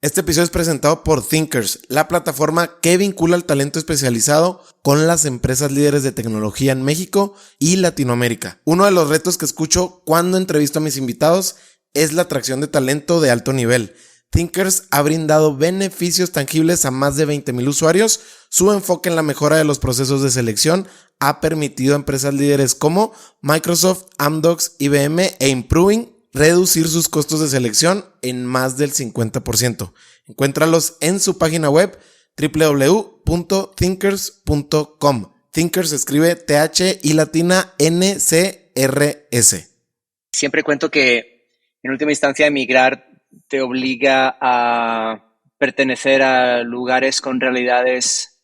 Este episodio es presentado por Thinkers, la plataforma que vincula el talento especializado con las empresas líderes de tecnología en México y Latinoamérica. Uno de los retos que escucho cuando entrevisto a mis invitados es la atracción de talento de alto nivel. Thinkers ha brindado beneficios tangibles a más de 20,000 usuarios. Su enfoque en la mejora de los procesos de selección ha permitido a empresas líderes como Microsoft, Amdocs, IBM e Improving reducir sus costos de selección en más del 50%. Encuéntralos en su página web www.thinkers.com. Thinkers se escribe TH y latina NCRS. Siempre cuento que en última instancia emigrar te obliga a pertenecer a lugares con realidades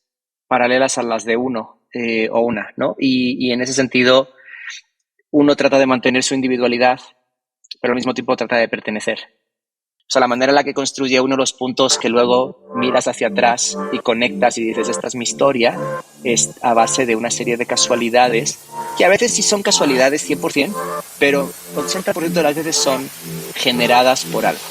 paralelas a las de uno o una, ¿no? Y en ese sentido uno trata de mantener su individualidad, pero al mismo tiempo trata de pertenecer. O sea, la manera en la que construye uno de los puntos que luego miras hacia atrás y conectas y dices, esta es mi historia, es a base de una serie de casualidades, que a veces sí son casualidades 100%, pero 80% de las veces son generadas por algo.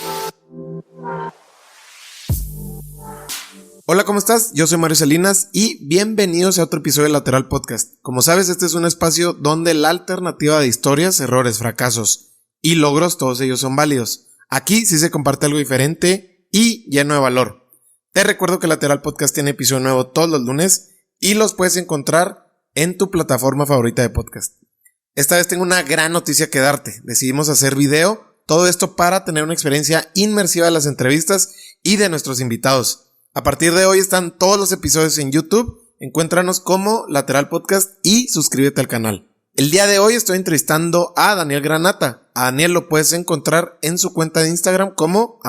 Hola, ¿cómo estás? Yo soy Mario Salinas y bienvenidos a otro episodio de Lateral Podcast. Como sabes, este es un espacio donde la alternativa de historias, errores, fracasos y logros, todos ellos son válidos. Aquí sí se comparte algo diferente y lleno de valor. Te recuerdo que Lateral Podcast tiene episodio nuevo todos los lunes y los puedes encontrar en tu plataforma favorita de podcast. Esta vez tengo una gran noticia que darte. Decidimos hacer video, todo esto para tener una experiencia inmersiva de las entrevistas y de nuestros invitados. A partir de hoy están todos los episodios en YouTube. Encuéntranos como Lateral Podcast y suscríbete al canal. El día de hoy estoy entrevistando a Daniel Granata. A Daniel lo puedes encontrar en su cuenta de Instagram como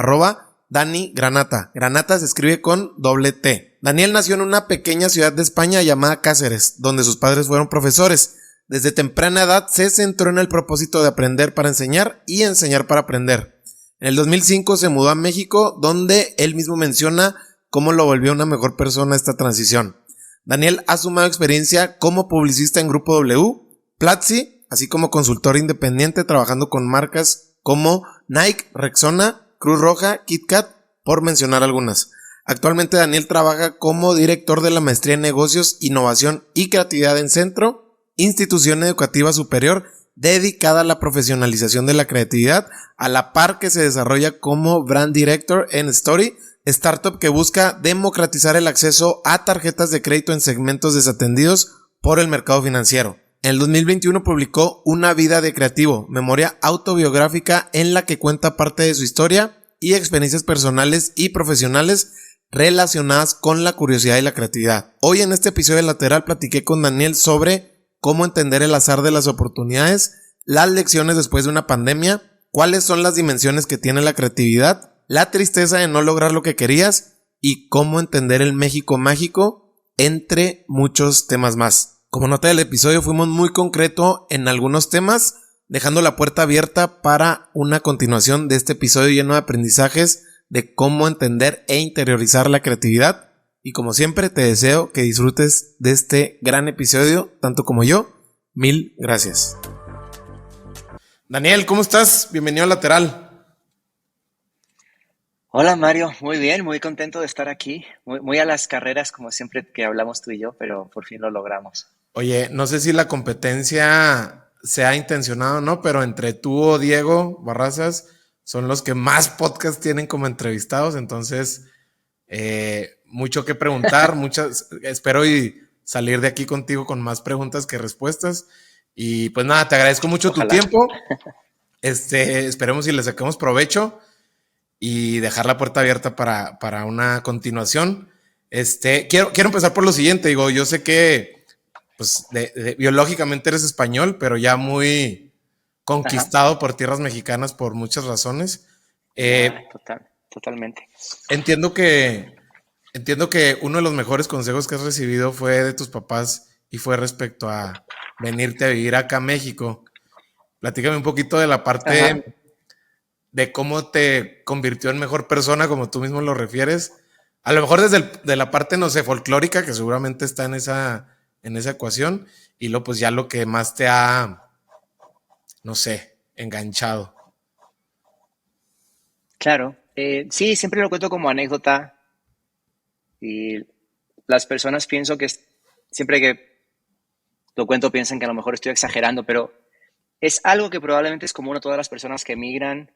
@DaniGranata. Granata se escribe con doble T. Daniel nació en una pequeña ciudad de España llamada Cáceres, donde sus padres fueron profesores. Desde temprana edad se centró en el propósito de aprender para enseñar y enseñar para aprender. En el 2005 se mudó a México, donde él mismo menciona cómo lo volvió una mejor persona esta transición. Daniel ha sumado experiencia como publicista en Grupo W, Platzi, así como consultor independiente trabajando con marcas como Nike, Rexona, Cruz Roja, KitKat, por mencionar algunas. Actualmente Daniel trabaja como director de la maestría en negocios, innovación y creatividad en Centro, institución educativa superior dedicada a la profesionalización de la creatividad, a la par que se desarrolla como Brand Director en Story, startup que busca democratizar el acceso a tarjetas de crédito en segmentos desatendidos por el mercado financiero. En el 2021 publicó Una vida de creativo, memoria autobiográfica en la que cuenta parte de su historia y experiencias personales y profesionales relacionadas con la curiosidad y la creatividad. Hoy en este episodio de Lateral platiqué con Daniel sobre cómo entender el azar de las oportunidades, las lecciones después de una pandemia, cuáles son las dimensiones que tiene la creatividad, la tristeza de no lograr lo que querías y cómo entender el México mágico, entre muchos temas más. Como nota del episodio fuimos muy concreto en algunos temas, dejando la puerta abierta para una continuación de este episodio lleno de aprendizajes de cómo entender e interiorizar la creatividad. Y como siempre te deseo que disfrutes de este gran episodio, tanto como yo. Mil gracias. Daniel, ¿cómo estás? Bienvenido a Lateral. Hola Mario, muy bien, muy contento de estar aquí, muy a las carreras como siempre que hablamos tú y yo, pero por fin lo logramos. Oye, no sé si la competencia sea intencionada o no, pero entre tú o Diego Barrazas son los que más podcasts tienen como entrevistados, entonces mucho que preguntar, espero y salir de aquí contigo con más preguntas que respuestas. Y pues nada, te agradezco mucho tu tiempo. Esperemos y le saquemos provecho y dejar la puerta abierta para una continuación. Quiero empezar por lo siguiente. Digo, yo sé que pues biológicamente eres español, pero ya muy conquistado por tierras mexicanas por muchas razones. Totalmente. Entiendo que uno de los mejores consejos que has recibido fue de tus papás y fue respecto a venirte a vivir acá a México. Platícame un poquito de la parte de cómo te convirtió en mejor persona, como tú mismo lo refieres. A lo mejor de la parte, no sé, folclórica, que seguramente está en esa ecuación, y luego pues ya lo que más te ha, no sé, enganchado. Claro, Sí, siempre lo cuento como anécdota y las personas pienso que siempre que lo cuento piensan que a lo mejor estoy exagerando, pero es algo que probablemente es común a todas las personas que emigran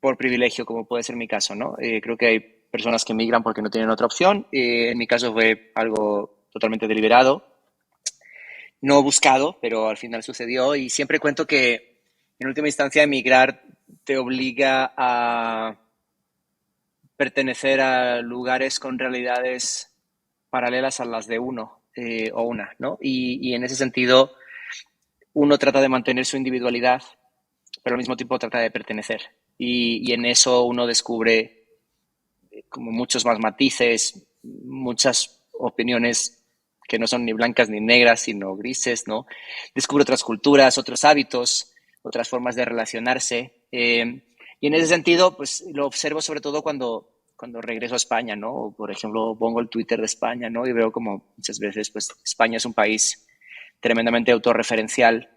por privilegio, como puede ser mi caso, ¿no? Creo que hay personas que emigran porque no tienen otra opción. En mi caso fue algo totalmente deliberado, no buscado, pero al final sucedió. Y siempre cuento que en última instancia emigrar te obliga a pertenecer a lugares con realidades paralelas a las de uno o una, ¿no? Y en ese sentido, uno trata de mantener su individualidad, pero al mismo tiempo trata de pertenecer. Y en eso uno descubre como muchos más matices, muchas opiniones que no son ni blancas ni negras, sino grises, ¿no? Descubre otras culturas, otros hábitos, otras formas de relacionarse. Y en ese sentido, pues lo observo sobre todo cuando regreso a España, ¿no? O, por ejemplo, pongo el Twitter de España, ¿no? Y veo como muchas veces, pues España es un país tremendamente autorreferencial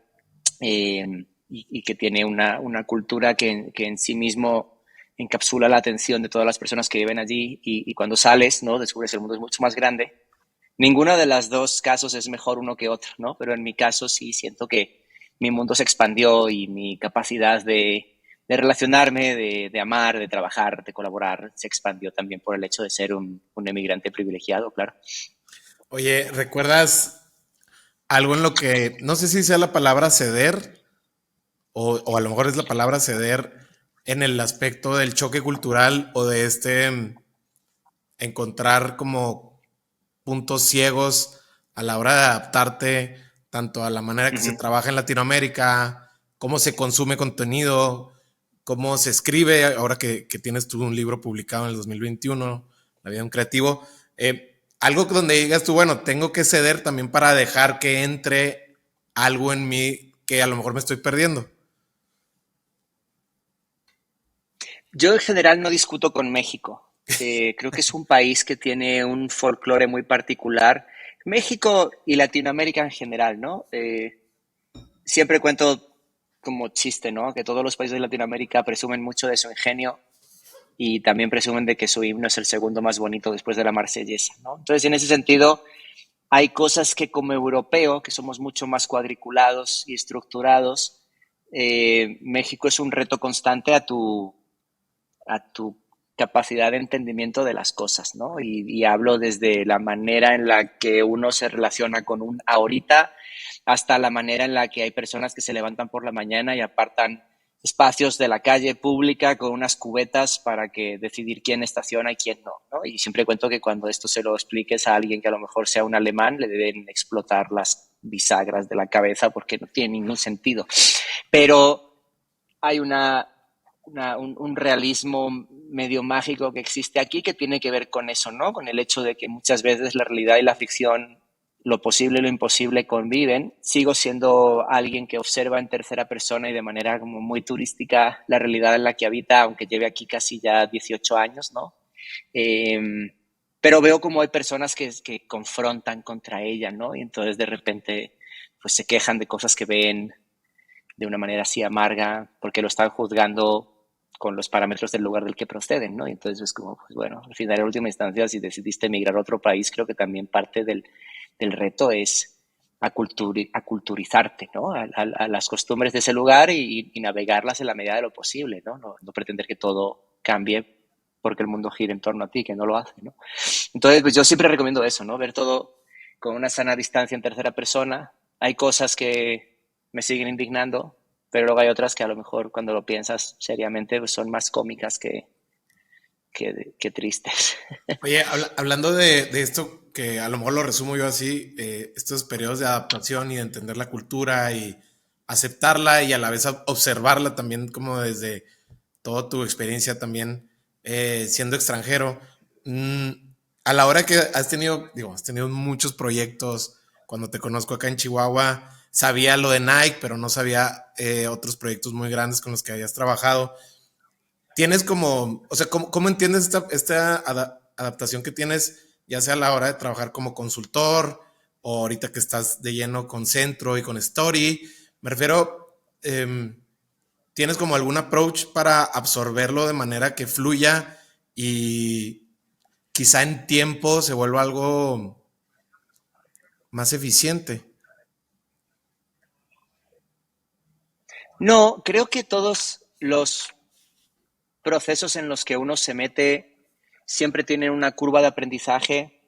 y que tiene una cultura que en sí mismo encapsula la atención de todas las personas que viven allí y cuando sales, ¿no? Descubres el mundo es mucho más grande. Ninguno de los dos casos es mejor uno que otro, ¿no? Pero en mi caso sí siento que mi mundo se expandió y mi capacidad de relacionarme, de amar, de trabajar, de colaborar, se expandió también por el hecho de ser un emigrante privilegiado, claro. Oye, ¿recuerdas algo en lo que, no sé si sea la palabra ceder o a lo mejor es la palabra ceder en el aspecto del choque cultural o de encontrar como puntos ciegos a la hora de adaptarte tanto a la manera que se Ujú. trabaja en Latinoamérica, cómo se consume contenido, cómo se escribe, ahora que tienes tú un libro publicado en el 2021, La vida de un creativo, algo donde digas tú, bueno, tengo que ceder también para dejar que entre algo en mí que a lo mejor me estoy perdiendo. Yo en general no discuto con México. Creo que es un país que tiene un folclore muy particular. México y Latinoamérica en general, ¿no? Siempre cuento como chiste, ¿no? Que todos los países de Latinoamérica presumen mucho de su ingenio y también presumen de que su himno es el segundo más bonito después de la Marsellesa, ¿no? Entonces, en ese sentido, hay cosas que como europeo, que somos mucho más cuadriculados y estructurados, México es un reto constante a tu capacidad de entendimiento de las cosas, ¿no? Y hablo desde la manera en la que uno se relaciona con un ahorita hasta la manera en la que hay personas que se levantan por la mañana y apartan espacios de la calle pública con unas cubetas para que decidir quién estaciona y quién no, ¿no? Y siempre cuento que cuando esto se lo expliques a alguien que a lo mejor sea un alemán, le deben explotar las bisagras de la cabeza porque no tiene ningún sentido. Pero hay un realismo medio mágico que existe aquí que tiene que ver con eso, ¿no? Con el hecho de que muchas veces la realidad y la ficción, lo posible y lo imposible conviven. Sigo siendo alguien que observa en tercera persona y de manera como muy turística la realidad en la que habita, aunque lleve aquí casi ya 18 años, ¿no? Eh, pero veo como hay personas que confrontan contra ella, ¿no? Y entonces de repente pues se quejan de cosas que ven de una manera así amarga, porque lo están juzgando con los parámetros del lugar del que proceden, ¿no? Y entonces es como, pues bueno, al final, en última instancia, si decidiste emigrar a otro país, creo que también parte del reto es aculturizarte, ¿no? A las costumbres de ese lugar y navegarlas en la medida de lo posible, ¿no? No pretender que todo cambie porque el mundo gira en torno a ti, que no lo hace, ¿no? Entonces, pues yo siempre recomiendo eso, ¿no? Ver todo con una sana distancia en tercera persona. Hay cosas que me siguen indignando, pero luego hay otras que a lo mejor cuando lo piensas seriamente pues son más cómicas que tristes. Oye, hablando de esto, que a lo mejor lo resumo yo así, estos periodos de adaptación y de entender la cultura y aceptarla y a la vez observarla también como desde toda tu experiencia también siendo extranjero. mm, a la hora que has tenido, digo, has tenido muchos proyectos, cuando te conozco acá en Chihuahua, sabía lo de Nike, pero no sabía otros proyectos muy grandes con los que hayas trabajado. Tienes como, o sea, ¿cómo entiendes esta adaptación que tienes, ya sea a la hora de trabajar como consultor o ahorita que estás de lleno con Centro y con Story? Me refiero, ¿tienes como algún approach para absorberlo de manera que fluya y quizá en tiempo se vuelva algo más eficiente? No, creo que todos los procesos en los que uno se mete siempre tienen una curva de aprendizaje.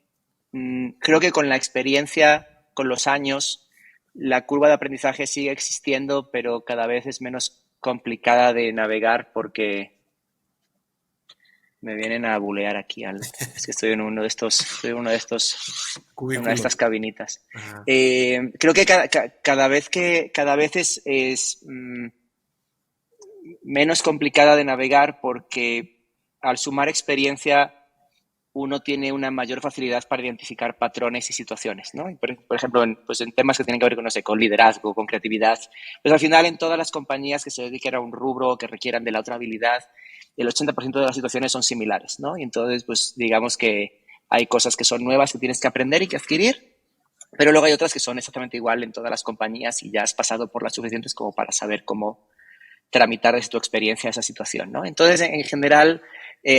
Creo que con la experiencia, con los años, la curva de aprendizaje sigue existiendo, pero cada vez es menos complicada de navegar porque me vienen a bulear aquí. Es que estoy en uno de estos, en una de estas Cubículos. cabinitas. Ajá. Creo que cada vez es menos complicada de navegar porque al sumar experiencia uno tiene una mayor facilidad para identificar patrones y situaciones, ¿no? Por ejemplo, pues en temas que tienen que ver con, no sé, con liderazgo, con creatividad, pues al final en todas las compañías que se dediquen a un rubro o que requieran de la otra habilidad, el 80% de las situaciones son similares, ¿no? Y entonces, pues digamos que hay cosas que son nuevas que tienes que aprender y que adquirir, pero luego hay otras que son exactamente igual en todas las compañías y ya has pasado por las suficientes como para saber cómo tramitar desde tu experiencia esa situación, ¿no? Entonces, en general,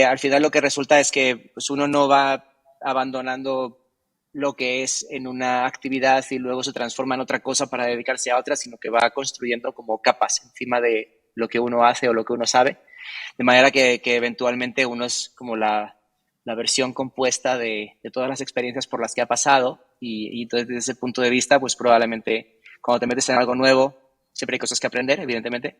al final lo que resulta es que pues, uno no va abandonando lo que es en una actividad y luego se transforma en otra cosa para dedicarse a otra, sino que va construyendo como capas encima de lo que uno hace o lo que uno sabe, de manera que eventualmente uno es como la versión compuesta de todas las experiencias por las que ha pasado y entonces desde ese punto de vista, pues probablemente cuando te metes en algo nuevo, siempre hay cosas que aprender, evidentemente,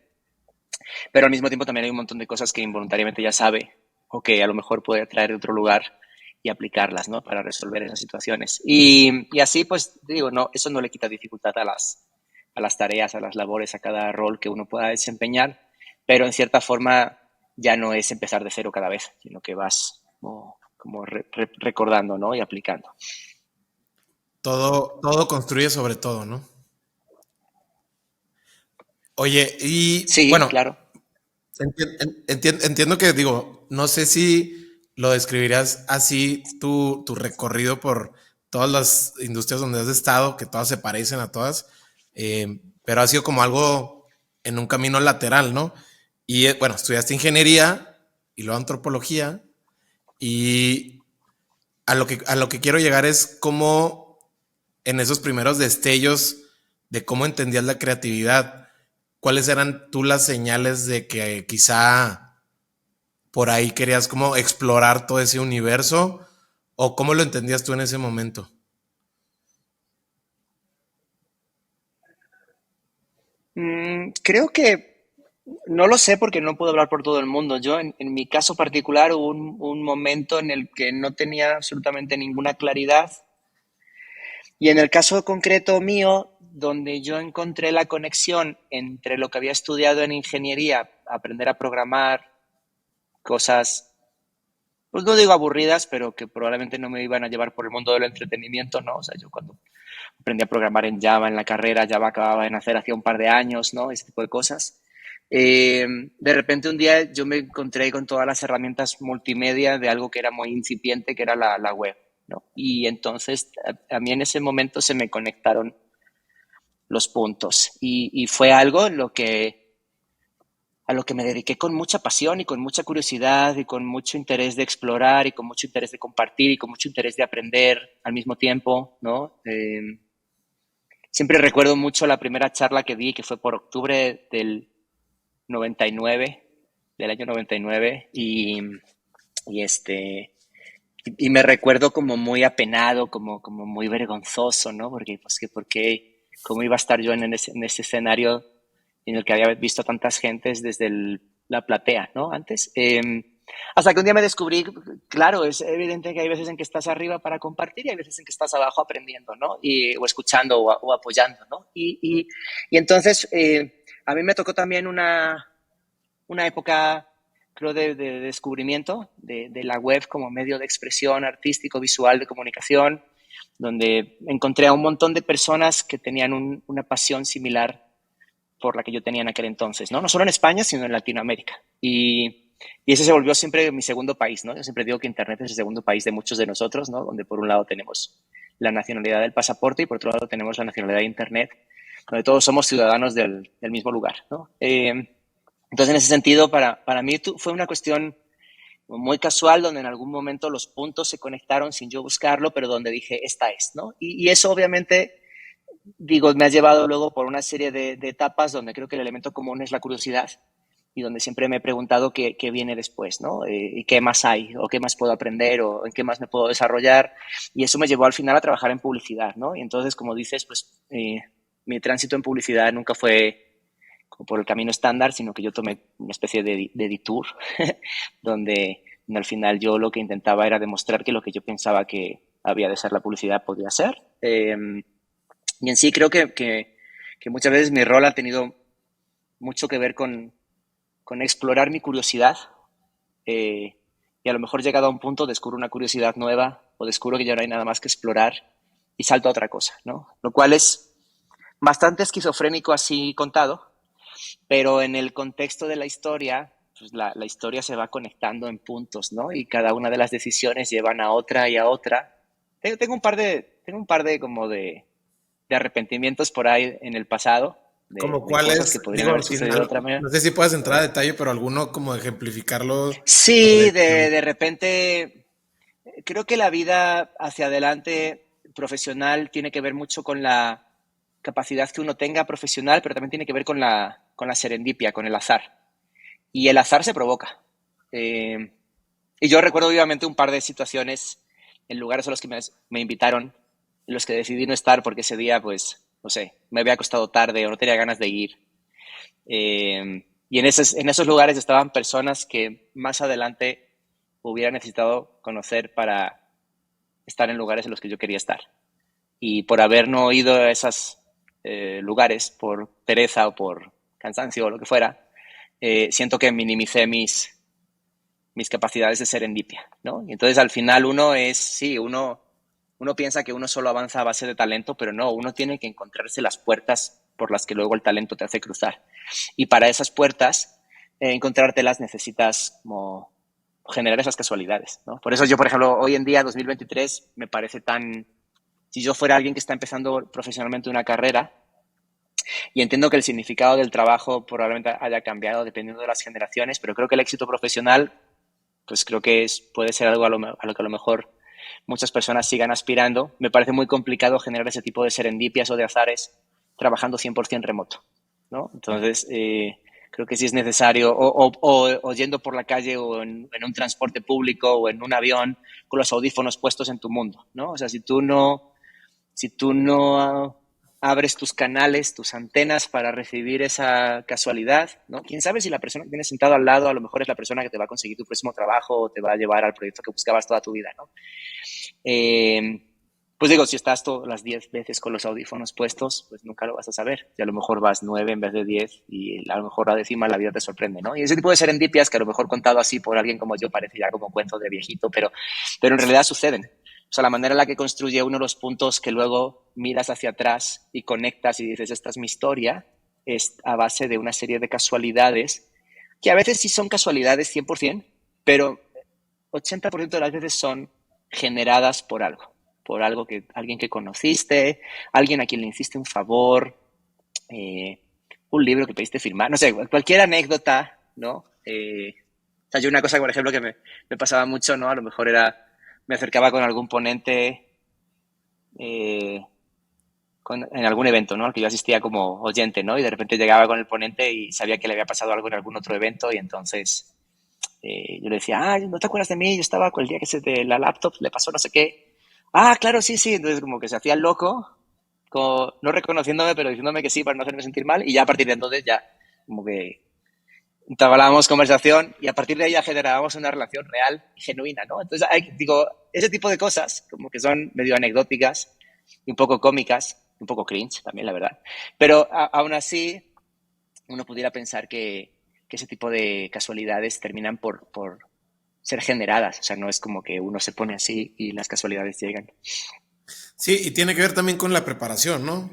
pero al mismo tiempo también hay un montón de cosas que involuntariamente ya sabe o que a lo mejor puede traer de otro lugar y aplicarlas, ¿no? Para resolver esas situaciones. Y así, pues, digo, no, eso no le quita dificultad a las tareas, a las labores, a cada rol que uno pueda desempeñar, pero en cierta forma ya no es empezar de cero cada vez, sino que vas como recordando, ¿no? Y aplicando. Todo construye sobre todo, ¿no? Oye, y Sí, bueno, claro. entiendo que digo, no sé si lo describirías así tu recorrido por todas las industrias donde has estado, que todas se parecen a todas, pero ha sido como algo en un camino lateral, ¿no? Y bueno, estudiaste ingeniería y luego antropología y a lo que quiero llegar es cómo en esos primeros destellos de cómo entendías la creatividad, ¿cuáles eran tú las señales de que quizá por ahí querías como explorar todo ese universo? ¿O cómo lo entendías tú en ese momento? Creo que no lo sé porque no puedo hablar por todo el mundo. Yo, en mi caso particular, hubo un momento en el que no tenía absolutamente ninguna claridad. Y en el caso concreto mío, donde yo encontré la conexión entre lo que había estudiado en ingeniería, aprender a programar cosas, pues no digo aburridas, pero que probablemente no me iban a llevar por el mundo del entretenimiento, ¿no? O sea, yo cuando aprendí a programar en Java en la carrera, Java acababa de nacer hacía un par de años, ¿no? Ese tipo de cosas. De repente un día yo me encontré con todas las herramientas multimedia de algo que era muy incipiente, que era la web, ¿no? Y entonces a mí en ese momento se me conectaron los puntos y fue algo en a lo que me dediqué con mucha pasión y con mucha curiosidad y con mucho interés de explorar y con mucho interés de compartir y con mucho interés de aprender al mismo tiempo, ¿no? Siempre recuerdo mucho la primera charla que di, que fue por octubre del 99, del año 99, y y me recuerdo como muy apenado, como muy vergonzoso, ¿no? Porque, pues, porque, ¿cómo iba a estar yo en ese escenario en el que había visto a tantas gentes desde la platea, ¿no? Antes. Hasta que un día me descubrí, claro, es evidente que hay veces en que estás arriba para compartir y hay veces en que estás abajo aprendiendo, ¿no? O escuchando o apoyando, ¿no? Y entonces a mí me tocó también una época, creo, de descubrimiento de la web como medio de expresión artístico, visual, de comunicación, donde encontré a un montón de personas que tenían una pasión similar por la que yo tenía en aquel entonces, ¿no? No solo en España, sino en Latinoamérica. Y ese se volvió siempre mi segundo país, ¿no? Yo siempre digo que Internet es el segundo país de muchos de nosotros, ¿no? Donde por un lado tenemos la nacionalidad del pasaporte y por otro lado tenemos la nacionalidad de Internet, donde todos somos ciudadanos del mismo lugar, ¿no? Entonces, en ese sentido, para mí fue una cuestión muy casual, donde en algún momento los puntos se conectaron sin yo buscarlo, pero donde dije, esta es, ¿no? Y eso obviamente, digo, me ha llevado luego por una serie de etapas donde creo que el elemento común es la curiosidad y donde siempre me he preguntado qué viene después, ¿no? Y qué más hay, o qué más puedo aprender, o en qué más me puedo desarrollar. Y eso me llevó al final a trabajar en publicidad, ¿no? Y entonces, como dices, pues mi tránsito en publicidad nunca fue como por el camino estándar, sino que yo tomé una especie de detour, donde al final yo lo que intentaba era demostrar que lo que yo pensaba que había de ser la publicidad podía ser. Y en sí creo que muchas veces mi rol ha tenido mucho que ver con explorar mi curiosidad, y a lo mejor llegado a un punto descubro una curiosidad nueva o descubro que ya no hay nada más que explorar y salto a otra cosa, ¿no? Lo cual es bastante esquizofrénico así contado, pero en el contexto de la historia, pues la historia se va conectando en puntos, ¿no? Y cada una de las decisiones llevan a otra y a otra. Tengo un par de como de arrepentimientos por ahí en el pasado, Como de cuál cosas que es, podrían digo, haber sucedido de otra manera. no sé si puedes entrar a detalle, pero alguno como ejemplificarlo. A Sí, ver, de repente, creo que la vida hacia adelante profesional tiene que ver mucho con la capacidad que uno tenga profesional, pero también tiene que ver con la serendipia, con el azar. Y el azar se provoca. Eh, y yo recuerdo vivamente un par de situaciones en lugares a los que me invitaron, en los que decidí no estar porque ese día, pues, no sé, me había acostado tarde o no tenía ganas de ir. Y en esos lugares estaban personas que más adelante hubiera necesitado conocer para estar en lugares en los que yo quería estar. Y por haber no ido a esos lugares, por pereza o por cansancio o lo que fuera, siento que minimicé mis capacidades de serendipia, ¿no? Y entonces al final uno es, sí, uno piensa que uno solo avanza a base de talento, pero no, uno tiene que encontrarse las puertas por las que luego el talento te hace cruzar. Y para esas puertas, encontrártelas necesitas como generar esas casualidades, ¿no? Por eso yo, por ejemplo, hoy en día, 2023, me parece tan... Si yo fuera alguien que está empezando profesionalmente una carrera, y entiendo que el significado del trabajo probablemente haya cambiado dependiendo de las generaciones, pero creo que el éxito profesional, pues creo que puede ser algo a lo que a lo mejor muchas personas sigan aspirando. Me parece muy complicado generar ese tipo de serendipias o de azares trabajando 100% remoto, ¿no? Entonces, creo que sí es necesario, o yendo por la calle o en un transporte público o en un avión con los audífonos puestos en tu mundo, ¿no? O sea, si tú no abres tus canales, tus antenas para recibir esa casualidad, ¿no? Quién sabe si la persona que tienes sentado al lado a lo mejor es la persona que te va a conseguir tu próximo trabajo o te va a llevar al proyecto que buscabas toda tu vida, ¿no? Eh, pues digo, si estás todas las 10 veces con los audífonos puestos, pues nunca lo vas a saber. Y a lo mejor vas 9 en vez de 10 y a lo mejor la décima la vida te sorprende, ¿no? Y ese tipo de serendipias que a lo mejor contado así por alguien como yo parece ya como cuento de viejito, pero en realidad suceden. O sea, la manera en la que construye uno los puntos que luego miras hacia atrás y conectas y dices, esta es mi historia, es a base de una serie de casualidades que a veces sí son casualidades 100%, pero 80% de las veces son generadas por algo que alguien que conociste, alguien a quien le hiciste un favor, eh, un libro que pediste firmar, no sé, cualquier anécdota, ¿no? O sea, yo una cosa, por ejemplo, que me pasaba mucho, ¿no? A lo mejor era, me acercaba con algún ponente eh, en algún evento, ¿no? Al que yo asistía como oyente, ¿no? Y de repente llegaba con el ponente y sabía que le había pasado algo en algún otro evento y entonces yo le decía, ah, ¿no te acuerdas de mí? Yo estaba con el día que se de la laptop, le pasó no sé qué. Ah, claro, sí, sí. Entonces como que se hacía el loco, como, no reconociéndome, pero diciéndome que sí para no hacerme sentir mal. Y ya a partir de entonces ya como que entablábamos conversación y a partir de ahí ya generábamos una relación real y genuina, ¿no? Entonces, digo, ese tipo de cosas como que son medio anecdóticas y un poco cómicas, un poco cringe también, la verdad. Pero aún así, uno pudiera pensar que ese tipo de casualidades terminan por ser generadas. O sea, no es como que uno se pone así y las casualidades llegan. sí, y tiene que ver también con la preparación, ¿no?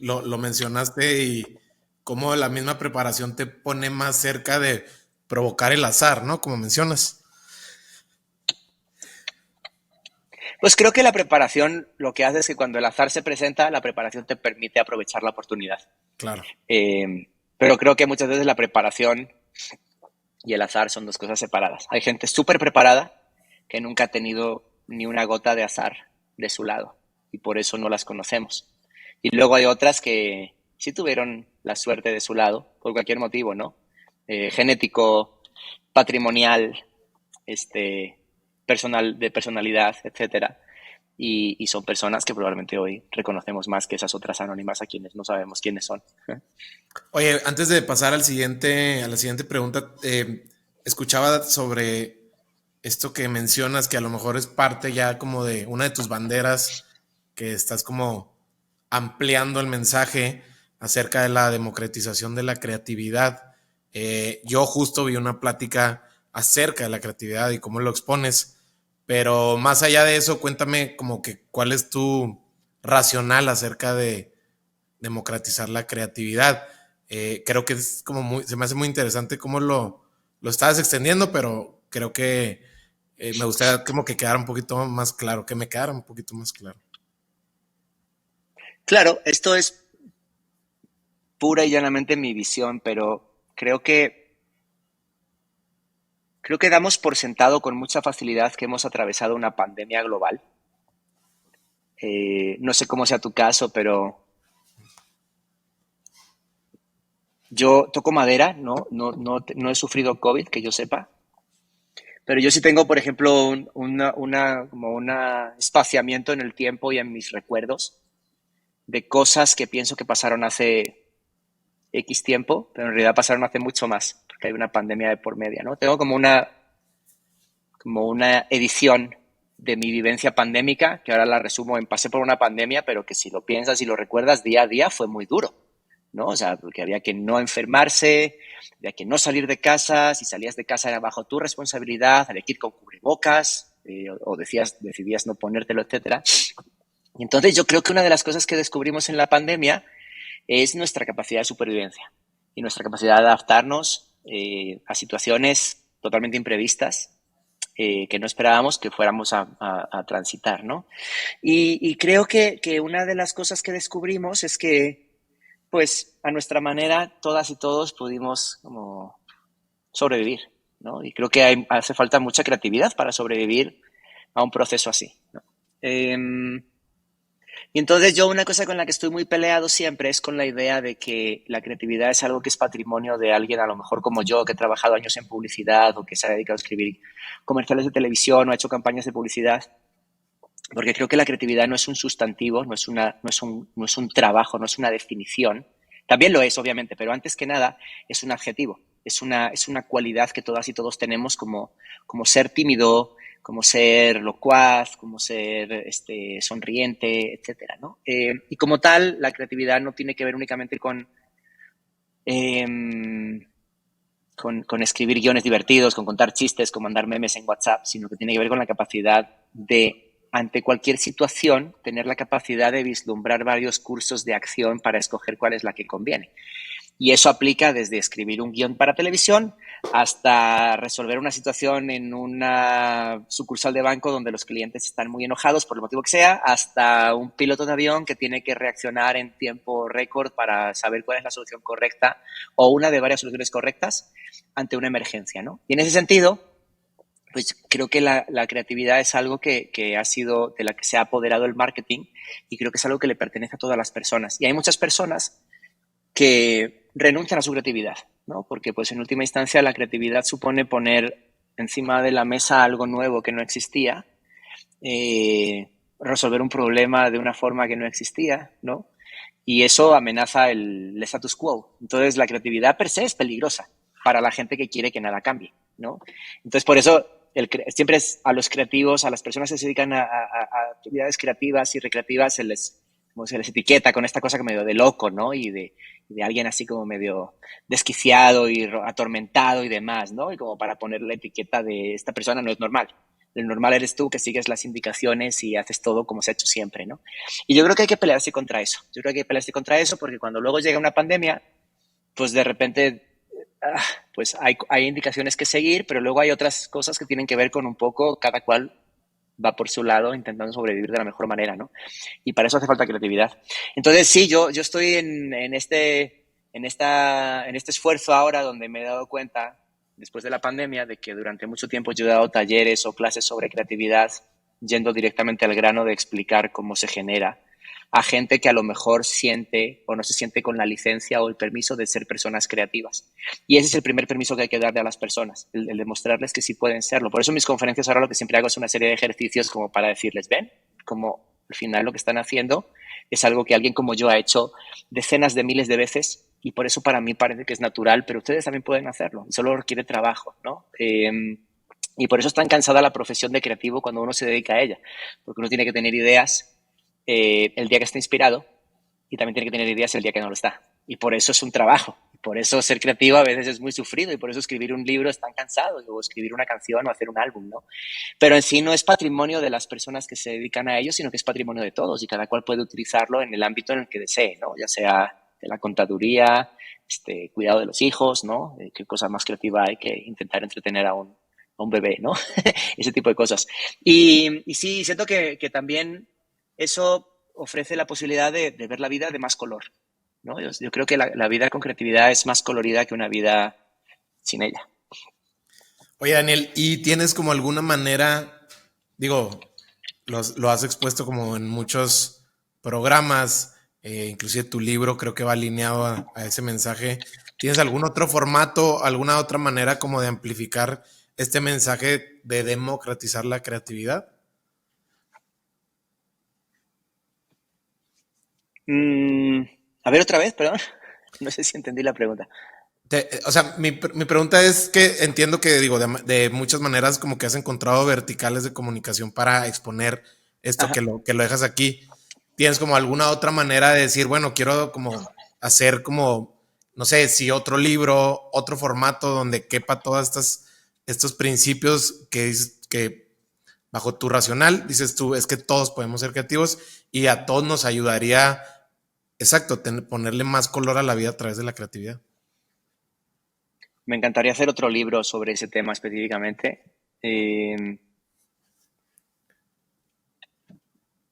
Lo mencionaste y cómo la misma preparación te pone más cerca de provocar el azar, ¿no? Como mencionas. Pues creo que la preparación lo que hace es que cuando el azar se presenta, la preparación te permite aprovechar la oportunidad. Claro. Eh, Pero creo que muchas veces la preparación y el azar son dos cosas separadas. Hay gente súper preparada que nunca ha tenido ni una gota de azar de su lado y por eso no las conocemos. Y luego hay otras que sí tuvieron la suerte de su lado por cualquier motivo, ¿no? Genético, patrimonial, este, de personalidad, etcétera. Y son personas que probablemente hoy reconocemos más que esas otras anónimas a quienes no sabemos quiénes son. Oye, antes de pasar a la siguiente pregunta, escuchaba sobre esto que mencionas, que a lo mejor es parte ya como de una de tus banderas, que estás como ampliando el mensaje acerca de la democratización de la creatividad. Yo justo vi una plática acerca de la creatividad y cómo lo expones, pero más allá de eso, cuéntame como que cuál es tu racional acerca de democratizar la creatividad. Creo que es como se me hace muy interesante cómo lo estabas extendiendo, pero creo que me gustaría como que quedara un poquito más claro, que me quedara un poquito más claro. Claro, esto es pura y llanamente mi visión, pero creo que damos por sentado con mucha facilidad que hemos atravesado una pandemia global. No sé cómo sea tu caso, pero yo toco madera, no he sufrido COVID, que yo sepa, pero yo sí tengo, por ejemplo, como un espaciamiento en el tiempo y en mis recuerdos de cosas que pienso que pasaron hace X tiempo, pero en realidad pasaron hace mucho más, porque hay una pandemia de por media, ¿no? Tengo como una edición de mi vivencia pandémica, que ahora la resumo en pasé por una pandemia, pero que si lo piensas y lo recuerdas día a día fue muy duro, ¿no? O sea, porque había que no enfermarse, había que no salir de casa, si salías de casa era bajo tu responsabilidad, había que ir con cubrebocas, o decidías no ponértelo, etcétera. Y entonces yo creo que una de las cosas que descubrimos en la pandemia es nuestra capacidad de supervivencia y nuestra capacidad de adaptarnos a situaciones totalmente imprevistas que no esperábamos que fuéramos a transitar, ¿no? Y creo que una de las cosas que descubrimos es que, pues, a nuestra manera, todas y todos pudimos como sobrevivir, ¿no? Y creo que hace falta mucha creatividad para sobrevivir a un proceso así, ¿no? Y entonces yo una cosa con la que estoy muy peleado siempre es con la idea de que la creatividad es algo que es patrimonio de alguien a lo mejor como yo, que he trabajado años en publicidad o que se ha dedicado a escribir comerciales de televisión o ha hecho campañas de publicidad, porque creo que la creatividad no es un sustantivo, no es un trabajo, no es una definición. También lo es, obviamente, pero antes que nada es un adjetivo, es una cualidad que todas y todos tenemos como ser tímido, como ser locuaz, como ser sonriente, etcétera, ¿no? Y como tal, la creatividad no tiene que ver únicamente eh, con escribir guiones divertidos, con contar chistes, con mandar memes en WhatsApp, sino que tiene que ver con la capacidad de, ante cualquier situación, tener la capacidad de vislumbrar varios cursos de acción para escoger cuál es la que conviene. Y eso aplica desde escribir un guión para televisión hasta resolver una situación en una sucursal de banco donde los clientes están muy enojados por el motivo que sea, hasta un piloto de avión que tiene que reaccionar en tiempo récord para saber cuál es la solución correcta o una de varias soluciones correctas ante una emergencia, ¿no? Y en ese sentido, pues creo que la creatividad es algo que ha sido, de la que se ha apoderado el marketing y creo que es algo que le pertenece a todas las personas. Y hay muchas personas que renuncian a su creatividad, ¿no? Porque pues en última instancia la creatividad supone poner encima de la mesa algo nuevo que no existía, resolver un problema de una forma que no existía, ¿no? Y eso amenaza el status quo. Entonces la creatividad per se es peligrosa para la gente que quiere que nada cambie, ¿no? Entonces por eso siempre es a los creativos, a las personas que se dedican a actividades creativas y recreativas como se les etiqueta con esta cosa que medio de loco, ¿no? Y de alguien así como medio desquiciado y atormentado y demás, ¿no? Y como para poner la etiqueta de esta persona no es normal. El normal eres tú que sigues las indicaciones y haces todo como se ha hecho siempre, ¿no? Y yo creo que hay que pelearse contra eso. Yo creo que hay que pelearse contra eso porque cuando luego llega una pandemia, pues de repente, pues hay indicaciones que seguir, pero luego hay otras cosas que tienen que ver con un poco cada cual va por su lado intentando sobrevivir de la mejor manera, ¿no? Y para eso hace falta creatividad. Entonces, sí, yo estoy en en este esfuerzo ahora donde me he dado cuenta, después de la pandemia, de que durante mucho tiempo yo he dado talleres o clases sobre creatividad, yendo directamente al grano de explicar cómo se genera, a gente que a lo mejor siente o no se siente con la licencia o el permiso de ser personas creativas. Y ese es el primer permiso que hay que darle a las personas, el demostrarles que sí pueden serlo. Por eso en mis conferencias ahora lo que siempre hago es una serie de ejercicios como para decirles, ven, como al final lo que están haciendo es algo que alguien como yo ha hecho decenas de miles de veces y por eso para mí parece que es natural, pero ustedes también pueden hacerlo, solo requiere trabajo, ¿no? Y por eso es tan cansada la profesión de creativo cuando uno se dedica a ella, porque uno tiene que tener ideas el día que está inspirado y también tiene que tener ideas el día que no lo está. Y por eso es un trabajo. Por eso ser creativo a veces es muy sufrido y por eso escribir un libro es tan cansado o escribir una canción o hacer un álbum, ¿no? Pero en sí no es patrimonio de las personas que se dedican a ello, sino que es patrimonio de todos y cada cual puede utilizarlo en el ámbito en el que desee, ¿no? Ya sea de la contaduría, cuidado de los hijos, ¿no? ¿Qué cosa más creativa hay que intentar entretener a un bebé, ¿no? Ese tipo de cosas. Y sí, siento que también eso ofrece la posibilidad de ver la vida de más color, ¿no? Yo creo que la vida con creatividad es más colorida que una vida sin ella. Oye, Daniel, ¿y tienes como alguna manera, digo, lo has expuesto como en muchos programas, inclusive tu libro creo que va alineado a ese mensaje? ¿Tienes algún otro formato, alguna otra manera como de amplificar este mensaje de democratizar la creatividad? Mm, a ver otra vez, perdón. No sé si entendí la pregunta. O sea, mi pregunta es que entiendo que, digo, de muchas maneras como que has encontrado verticales de comunicación para exponer esto Ajá. que lo dejas aquí. ¿Tienes como alguna otra manera de decir, bueno, quiero como hacer como, no sé, si otro libro, otro formato donde quepa todas estos principios que dices que bajo tu racional, dices tú, es que todos podemos ser creativos y a todos nos ayudaría, exacto, ponerle más color a la vida a través de la creatividad? Me encantaría hacer otro libro sobre ese tema específicamente.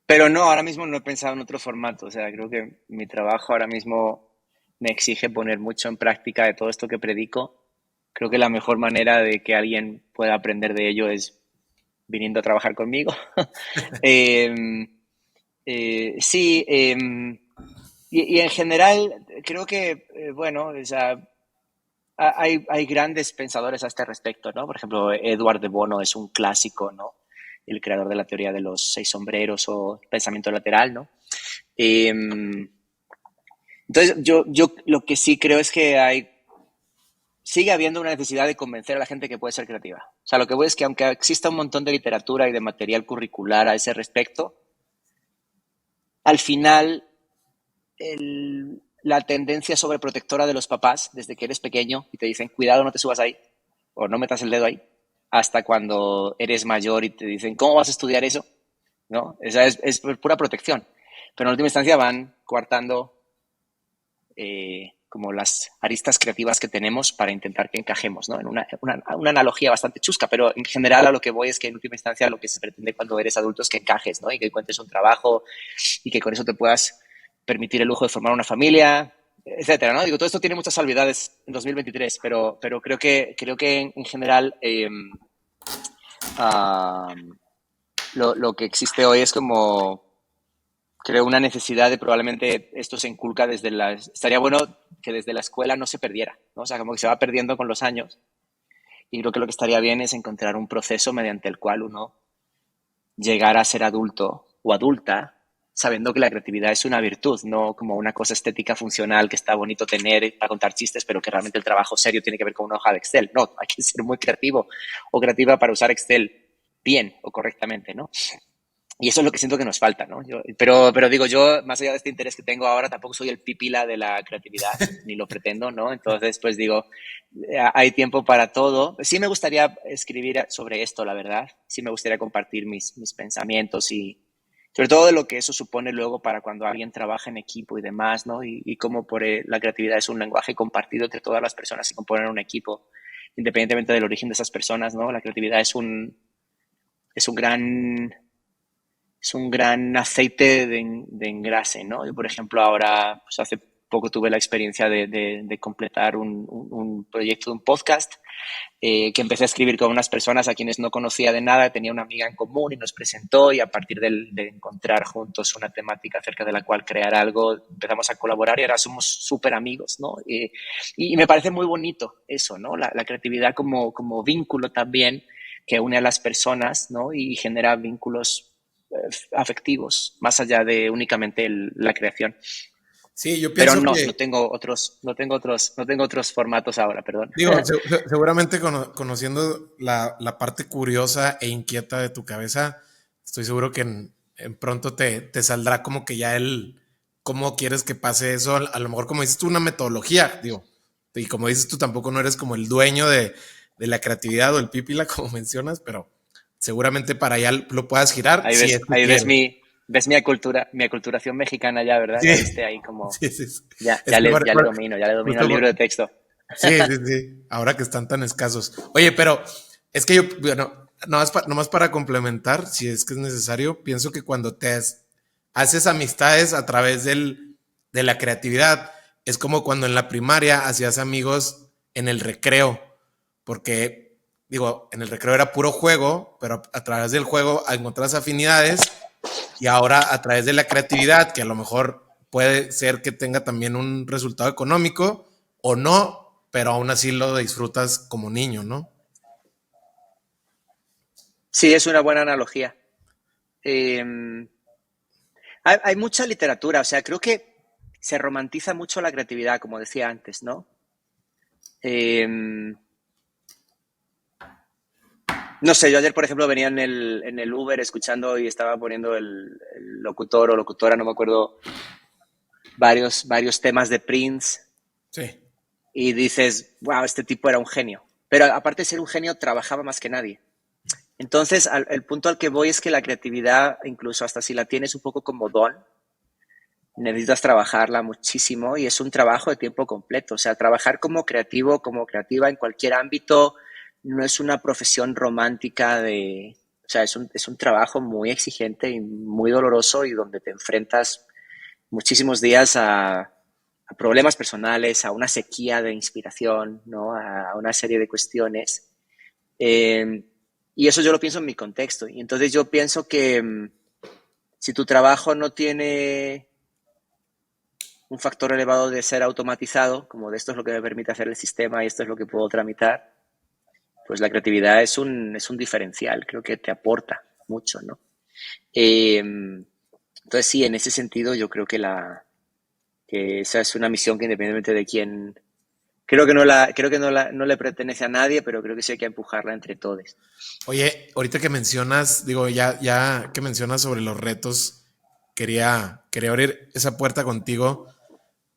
Pero no, ahora mismo no he pensado en otro formato. O sea, creo que mi trabajo ahora mismo me exige poner mucho en práctica de todo esto que predico. Creo que la mejor manera de que alguien pueda aprender de ello es viniendo a trabajar conmigo. Eh, sí, y en general creo que, bueno, o sea, hay grandes pensadores a este respecto, ¿no? Por ejemplo, Edward de Bono es un clásico, ¿no? El creador de la teoría de los seis sombreros o pensamiento lateral, ¿no? Eh, entonces, yo lo que sí creo es que sigue habiendo una necesidad de convencer a la gente que puede ser creativa. O sea, lo que voy es que aunque exista un montón de literatura y de material curricular a ese respecto, al final la tendencia sobreprotectora de los papás desde que eres pequeño y te dicen, cuidado, no te subas ahí o no metas el dedo ahí, hasta cuando eres mayor y te dicen, ¿cómo vas a estudiar eso? ¿No? Esa es pura protección. Pero en última instancia van coartando como las aristas creativas que tenemos para intentar que encajemos, ¿no? En una analogía bastante chusca, pero en general a lo que voy es que en última instancia lo que se pretende cuando eres adulto es que encajes, ¿no? Y que encuentres un trabajo y que con eso te puedas permitir el lujo de formar una familia, etcétera, ¿no? Digo, todo esto tiene muchas salvedades en 2023, pero creo que en general uh, lo que existe hoy es como creo una necesidad de probablemente esto se inculca desde la... Estaría bueno que desde la escuela no se perdiera, ¿no? O sea, como que se va perdiendo con los años y creo que lo que estaría bien es encontrar un proceso mediante el cual uno llegara a ser adulto o adulta sabiendo que la creatividad es una virtud, no como una cosa estética funcional que está bonito tener para contar chistes, pero que realmente el trabajo serio tiene que ver con una hoja de Excel. No, hay que ser muy creativo o creativa para usar Excel bien o correctamente, ¿no? Y eso es lo que siento que nos falta, ¿no? Pero digo, yo, más allá de este interés que tengo ahora, tampoco soy el pipila de la creatividad, ni lo pretendo, ¿no? Entonces, pues digo, hay tiempo para todo. Sí me gustaría escribir sobre esto, la verdad. Sí me gustaría compartir mis pensamientos y sobre todo de lo que eso supone luego para cuando alguien trabaja en equipo y demás, ¿no? Y cómo la creatividad es un lenguaje compartido entre todas las personas que componen un equipo, independientemente del origen de esas personas, ¿no? La creatividad es un gran es un gran aceite de engrase, ¿no? Yo, por ejemplo, ahora, pues hace poco tuve la experiencia de completar un proyecto de un podcast que empecé a escribir con unas personas a quienes no conocía de nada, tenía una amiga en común y nos presentó y a partir de encontrar juntos una temática acerca de la cual crear algo, empezamos a colaborar y ahora somos súper amigos, ¿no? Y me parece muy bonito eso, ¿no? La creatividad como vínculo también que une a las personas, ¿no? Y genera vínculos afectivos, más allá de únicamente la creación. Sí, yo Pero pienso que, no tengo otros formatos ahora, perdón. digo, seguramente conociendo la parte curiosa e inquieta de tu cabeza, estoy seguro que en pronto te saldrá como que ya el cómo quieres que pase eso. A lo mejor, como dices tú, una metodología, digo. Y como dices tú, tampoco no eres como el dueño de la creatividad o el pípila, como mencionas, pero seguramente para allá lo puedas girar si es que Ahí quieres. ves mi aculturación mexicana ya, ¿verdad? Sí, Ya viste ahí como, sí, sí. Sí. ya ya le domino el Justo libro de texto. sí, sí, sí. Ahora que están tan escasos. Oye, pero es que yo, bueno, nomás para complementar, si es que es necesario, pienso que cuando haces amistades a través de la creatividad, es como cuando en la primaria hacías amigos en el recreo, porque, digo, en el recreo era puro juego, pero a través del juego encontrás afinidades y ahora a través de la creatividad, que a lo mejor puede ser que tenga también un resultado económico o no, pero aún así lo disfrutas como niño, ¿no? Sí, es una buena analogía. Eh, hay mucha literatura, o sea, creo que se romantiza mucho la creatividad, como decía antes, ¿no? Eh, no sé, yo ayer, por ejemplo, venía en el Uber escuchando y estaba poniendo el locutor o locutora, no me acuerdo, varios temas de Prince Sí. y dices, wow, este tipo era un genio. Pero aparte de ser un genio, trabajaba más que nadie. Entonces, el punto al que voy es que la creatividad, incluso hasta si la tienes un poco como don, necesitas trabajarla muchísimo y es un trabajo de tiempo completo. O sea, trabajar como creativo, como creativa en cualquier ámbito, no es una profesión romántica de... O sea, es un trabajo muy exigente y muy doloroso y donde te enfrentas muchísimos días a problemas personales, a una sequía de inspiración, ¿no? A una serie de cuestiones. Eh, y eso yo lo pienso en mi contexto. Y entonces yo pienso que si tu trabajo no tiene un factor elevado de ser automatizado, como de esto es lo que me permite hacer el sistema y esto es lo que puedo tramitar, pues la creatividad es un diferencial, creo que te aporta mucho, ¿no? Entonces sí, en ese sentido yo creo que esa es una misión que independientemente de quién, creo que no le pertenece a nadie, pero creo que sí hay que empujarla entre todos. Oye, ahorita que mencionas, digo, ya que mencionas sobre los retos, quería abrir esa puerta contigo,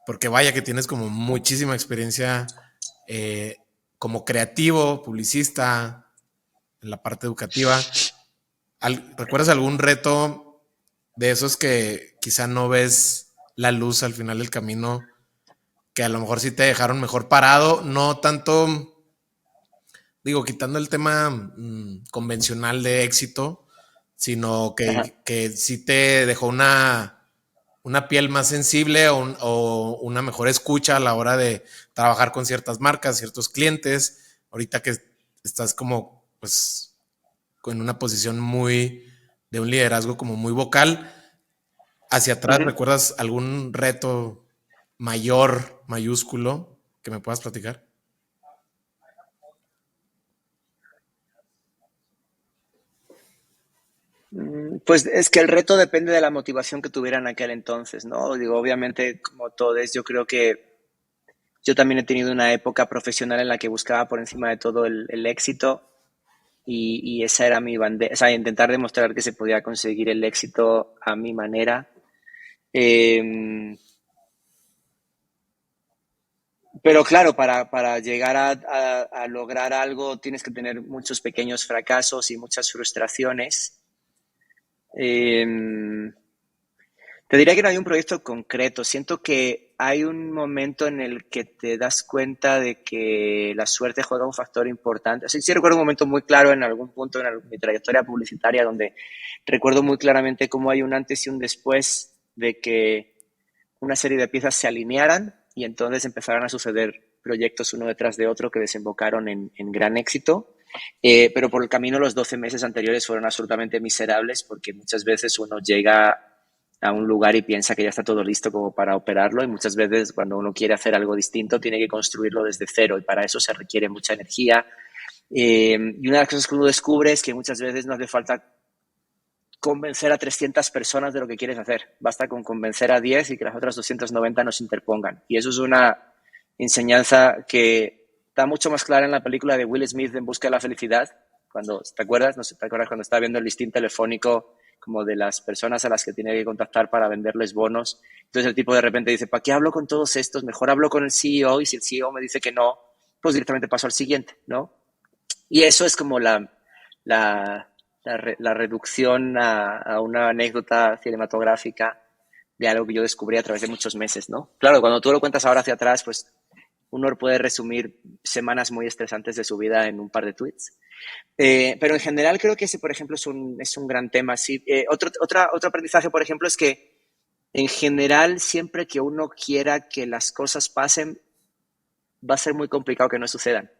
porque vaya que tienes como muchísima experiencia eh, como creativo, publicista, en la parte educativa. ¿Recuerdas algún reto de esos que quizá no ves la luz al final del camino, que a lo mejor sí te dejaron mejor parado? No tanto, digo, quitando el tema convencional de éxito, sino Ajá. que sí te dejó una piel más sensible o una mejor escucha a la hora de trabajar con ciertas marcas, ciertos clientes. Ahorita que estás como, pues, en una posición de un liderazgo como muy vocal. Hacia atrás, Uh-huh. ¿recuerdas algún reto mayor, mayúsculo, que me puedas platicar? Pues es que el reto depende de la motivación que tuviera en aquel entonces, ¿no? Digo, obviamente, como todos, yo creo que yo también he tenido una época profesional en la que buscaba por encima de todo el éxito y esa era mi bandera, o sea, intentar demostrar que se podía conseguir el éxito a mi manera. Eh, pero claro, para llegar a lograr algo tienes que tener muchos pequeños fracasos y muchas frustraciones. Eh, Te diría que no hay un proyecto concreto. Siento que hay un momento en el que te das cuenta de que la suerte juega un factor importante. O sea, sí recuerdo un momento muy claro en algún punto en mi trayectoria publicitaria donde recuerdo muy claramente cómo hay un antes y un después de que una serie de piezas se alinearan y entonces empezaron a suceder proyectos uno detrás de otro que desembocaron en gran éxito. Pero por el camino los 12 meses anteriores fueron absolutamente miserables porque muchas veces uno llega a un lugar y piensa que ya está todo listo como para operarlo y muchas veces cuando uno quiere hacer algo distinto tiene que construirlo desde cero y para eso se requiere mucha energía. Y una de las cosas que uno descubre es que muchas veces no hace falta convencer a 300 personas de lo que quieres hacer. Basta con convencer a 10 y que las otras 290 nos interpongan. Y eso es una enseñanza que está mucho más clara en la película de Will Smith En busca de la felicidad. Cuando, ¿te acuerdas? No sé, ¿te acuerdas cuando estaba viendo el listín telefónico como de las personas a las que tiene que contactar para venderles bonos? Entonces el tipo de repente dice, ¿para qué hablo con todos estos? Mejor hablo con el CEO y si el CEO me dice que no, pues directamente paso al siguiente, ¿no? Y eso es como la reducción a una anécdota cinematográfica de algo que yo descubrí a través de muchos meses, ¿no? Claro, cuando tú lo cuentas ahora hacia atrás, pues uno puede resumir semanas muy estresantes de su vida en un par de tweets. Pero en general creo que ese, por ejemplo, es un gran tema. Sí. Otro aprendizaje, por ejemplo, es que en general siempre que uno quiera que las cosas pasen, va a ser muy complicado que no sucedan.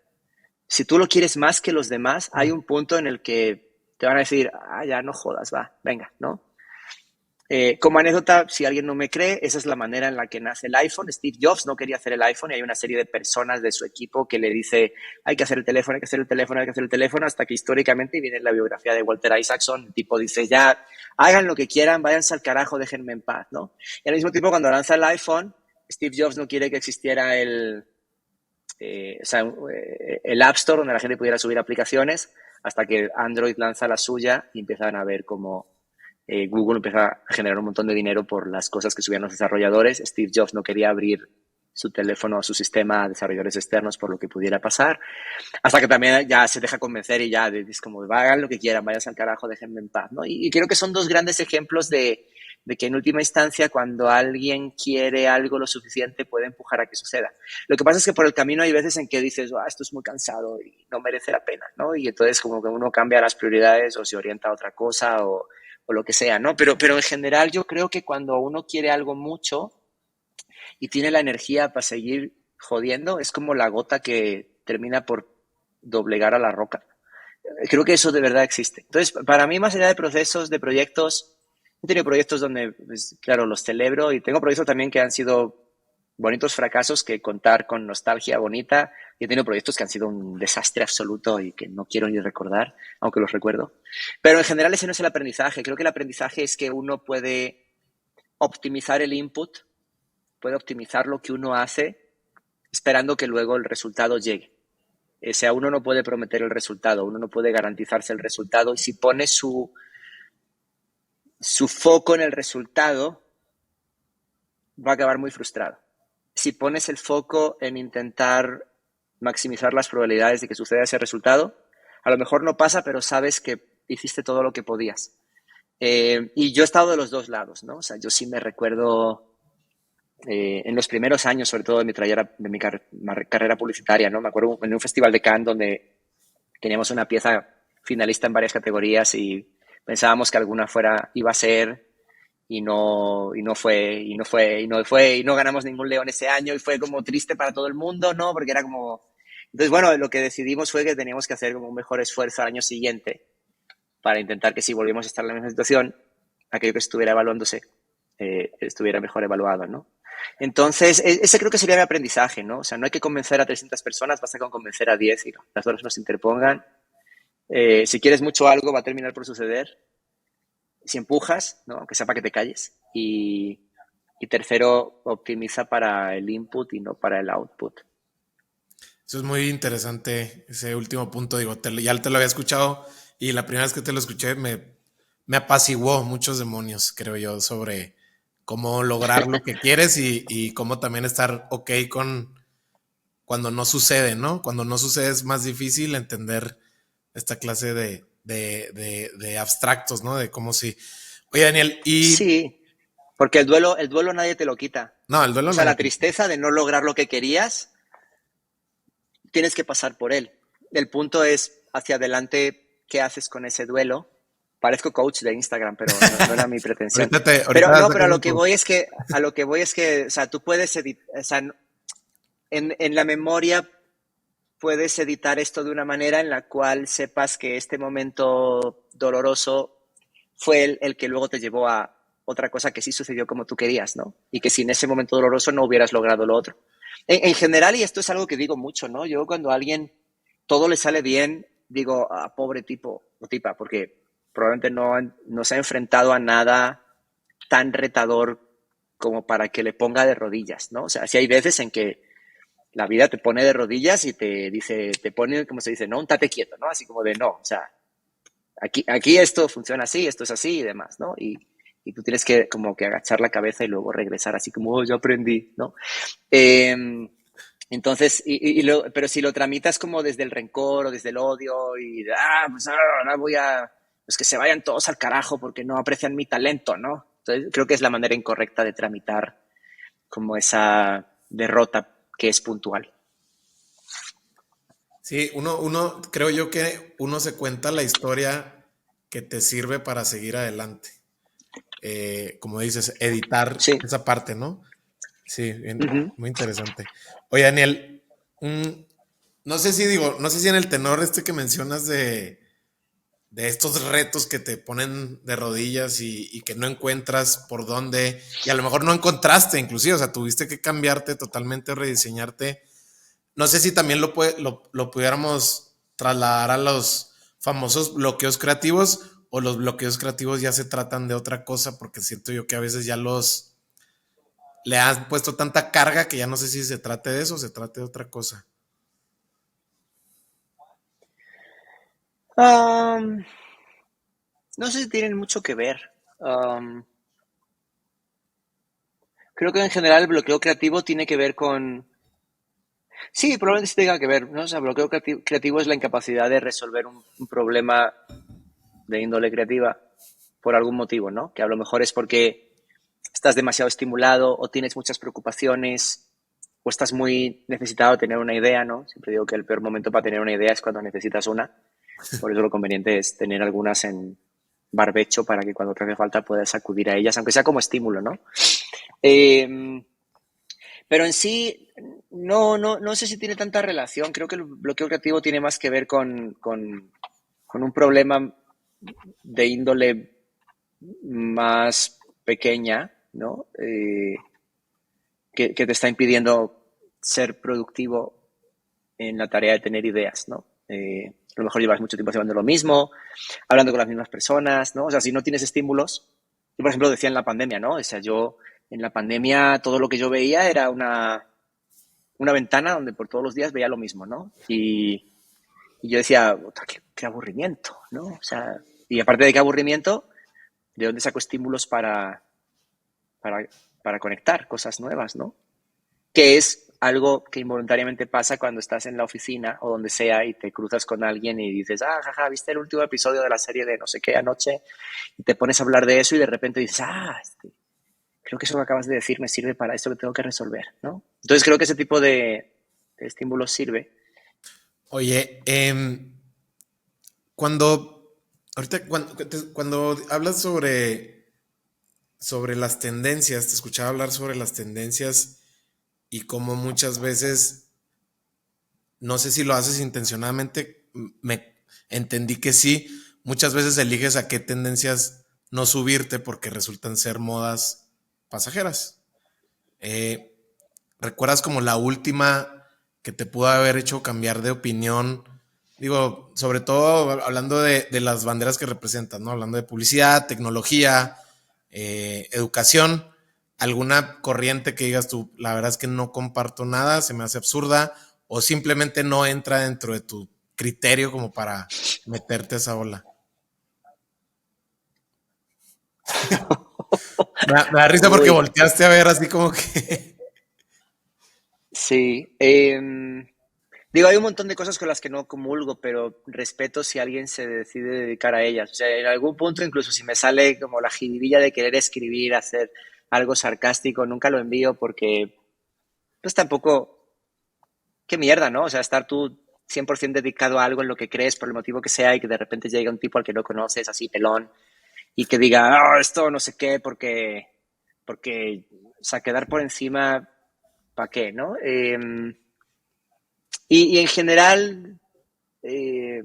Si tú lo quieres más que los demás, hay un punto en el que te van a decir, ya no jodas, va, venga, ¿no? Como anécdota, si alguien no me cree, esa es la manera en la que nace el iPhone. Steve Jobs no quería hacer el iPhone y hay una serie de personas de su equipo que le dice, hay que hacer el teléfono, hay que hacer el teléfono, hay que hacer el teléfono, hasta que históricamente viene la biografía de Walter Isaacson, el tipo dice, ya, hagan lo que quieran, váyanse al carajo, déjenme en paz, ¿no? Y al mismo tiempo, cuando lanza el iPhone, Steve Jobs no quiere que existiera el App Store donde la gente pudiera subir aplicaciones hasta que Android lanza la suya y empiezan a ver cómo Google empieza a generar un montón de dinero por las cosas que subían los desarrolladores. Steve Jobs no quería abrir su teléfono, su sistema a desarrolladores externos por lo que pudiera pasar, hasta que también ya se deja convencer y ya es como, hagan lo que quieran, vayan al carajo, déjenme en paz, ¿no? Y creo que son dos grandes ejemplos de que en última instancia cuando alguien quiere algo lo suficiente puede empujar a que suceda. Lo que pasa es que por el camino hay veces en que dices, esto es muy cansado y no merece la pena, ¿no? Y entonces como que uno cambia las prioridades o se orienta a otra cosa o lo que sea, ¿no? Pero en general yo creo que cuando uno quiere algo mucho y tiene la energía para seguir jodiendo, es como la gota que termina por doblegar a la roca. Creo que eso de verdad existe. Entonces, para mí, más allá de procesos, de proyectos, he tenido proyectos donde, pues, claro, los celebro y tengo proyectos también que han sido bonitos fracasos que contar con nostalgia bonita. Y he tenido proyectos que han sido un desastre absoluto y que no quiero ni recordar, aunque los recuerdo. Pero en general ese no es el aprendizaje. Creo que el aprendizaje es que uno puede optimizar el input, puede optimizar lo que uno hace esperando que luego el resultado llegue. O sea, uno no puede prometer el resultado, uno no puede garantizarse el resultado y si pone su foco en el resultado, va a acabar muy frustrado. Si pones el foco en intentar maximizar las probabilidades de que suceda ese resultado, a lo mejor no pasa, pero sabes que hiciste todo lo que podías. Y yo he estado de los dos lados, ¿no? O sea, yo sí me recuerdo en los primeros años, sobre todo de mi carrera publicitaria, ¿no? Me acuerdo en un festival de Cannes donde teníamos una pieza finalista en varias categorías y pensábamos que alguna iba a ser y no fue, y no ganamos ningún león ese año y fue como triste para todo el mundo, ¿no? Porque era como... Entonces, bueno, lo que decidimos fue que teníamos que hacer como un mejor esfuerzo al año siguiente para intentar que si volvíamos a estar en la misma situación, aquello que estuviera evaluándose estuviera mejor evaluado, ¿no? Entonces, ese creo que sería mi aprendizaje, ¿no? O sea, no hay que convencer a 300 personas, basta con convencer a 10 y las horas nos interpongan. Si quieres mucho algo, va a terminar por suceder. Si empujas, ¿no? Aunque sea para que te calles. Y tercero, optimiza para el input y no para el output. Eso es muy interesante, ese último punto. Digo, ya te lo había escuchado y la primera vez que te lo escuché me apaciguó muchos demonios, creo yo, sobre cómo lograr lo que quieres y cómo también estar ok con cuando no sucede, ¿no? Cuando no sucede es más difícil entender esta clase de abstractos, ¿no? De cómo si... Oye, Daniel, Sí, porque el duelo nadie te lo quita. No, el duelo O no. sea, la tristeza de no lograr lo que querías, tienes que pasar por él. El punto es, hacia adelante, ¿qué haces con ese duelo? Parezco coach de Instagram, pero no era mi pretensión. Ahorita Pero no, pero sacas un post. a lo que voy es que, o sea, tú puedes editar, o sea, en la memoria puedes editar esto de una manera en la cual sepas que este momento doloroso fue el que luego te llevó a otra cosa que sí sucedió como tú querías, ¿no? Y que sin ese momento doloroso no hubieras logrado lo otro. En general, y esto es algo que digo mucho, ¿no? Yo cuando a alguien todo le sale bien, digo, ah, pobre tipo o tipa, porque probablemente no se ha enfrentado a nada tan retador como para que le ponga de rodillas, ¿no? O sea, sí hay veces en que la vida te pone de rodillas y te dice, te pone, como se dice, no, un tate quieto, ¿no? Así como de no, o sea, aquí esto funciona así, esto es así y demás, ¿no? Y tú tienes que como que agachar la cabeza y luego regresar así como, oh, yo aprendí, ¿no? Eh, entonces, pero si lo tramitas como desde el rencor o desde el odio y, pues ahora voy a, pues que se vayan todos al carajo porque no aprecian mi talento, ¿no? Entonces, creo que es la manera incorrecta de tramitar como esa derrota que es puntual. Sí, creo yo que uno se cuenta la historia que te sirve para seguir adelante. Como dices, editar Sí. esa parte, ¿no? Sí, Uh-huh. muy interesante. Oye, Daniel, no sé si en el tenor que mencionas de estos retos que te ponen de rodillas y que no encuentras por dónde, y a lo mejor no encontraste inclusive, o sea, tuviste que cambiarte totalmente, rediseñarte. No sé si también lo pudiéramos trasladar a los famosos bloqueos creativos o los bloqueos creativos ya se tratan de otra cosa, porque siento yo que a veces ya le han puesto tanta carga que ya no sé si se trate de eso o se trate de otra cosa. Um, no sé si tienen mucho que ver. Creo que en general el bloqueo creativo tiene que ver con... Sí, probablemente sí tenga que ver, ¿no? O sea, bloqueo creativo es la incapacidad de resolver un problema de índole creativa por algún motivo, ¿no? Que a lo mejor es porque estás demasiado estimulado o tienes muchas preocupaciones o estás muy necesitado de tener una idea, ¿no? Siempre digo que el peor momento para tener una idea es cuando necesitas una. Por eso lo conveniente es tener algunas en barbecho para que cuando te hace falta puedas acudir a ellas, aunque sea como estímulo, ¿no? Eh, pero en sí, no sé si tiene tanta relación. Creo que el bloqueo creativo tiene más que ver con un problema de índole más pequeña, ¿no? Que te está impidiendo ser productivo en la tarea de tener ideas, ¿no? A lo mejor llevas mucho tiempo haciendo lo mismo, hablando con las mismas personas, ¿no? O sea, si no tienes estímulos, yo por ejemplo decía en la pandemia, ¿no? O sea, yo en la pandemia todo lo que yo veía era una ventana donde por todos los días veía lo mismo, ¿no? Y yo decía, qué aburrimiento, ¿no? O sea, y aparte de qué aburrimiento, ¿de dónde saco estímulos para, para conectar cosas nuevas, ¿no? Que es algo que involuntariamente pasa cuando estás en la oficina o donde sea y te cruzas con alguien y dices, jaja, ¿viste el último episodio de la serie de no sé qué anoche? Y te pones a hablar de eso y de repente dices, creo que eso que acabas de decir me sirve para esto que tengo que resolver, ¿no? Entonces creo que ese tipo de estímulos sirve. Oye, cuando, ahorita, cuando hablas sobre las tendencias, te escuchaba hablar sobre las tendencias y cómo muchas veces, no sé si lo haces intencionadamente, me entendí que sí, muchas veces eliges a qué tendencias no subirte porque resultan ser modas pasajeras. Eh, ¿Recuerdas como la última que te pudo haber hecho cambiar de opinión? Digo, sobre todo hablando de las banderas que representan, ¿no? Hablando de publicidad, tecnología, educación, alguna corriente que digas tú, la verdad es que no comparto nada, se me hace absurda, o simplemente no entra dentro de tu criterio como para meterte a esa ola. Me da risa porque Uy, volteaste a ver así como que... sí. Digo, hay un montón de cosas con las que no comulgo, pero respeto si alguien se decide dedicar a ellas. O sea, en algún punto, incluso si me sale como la jiribilla de querer escribir, hacer algo sarcástico, nunca lo envío porque, pues tampoco, qué mierda, ¿no? O sea, estar tú 100% dedicado a algo en lo que crees, por el motivo que sea, y que de repente llega un tipo al que no conoces, así pelón, y que diga, oh, esto no sé qué, porque, o sea, quedar por encima, ¿para qué, no? Y en general, eh,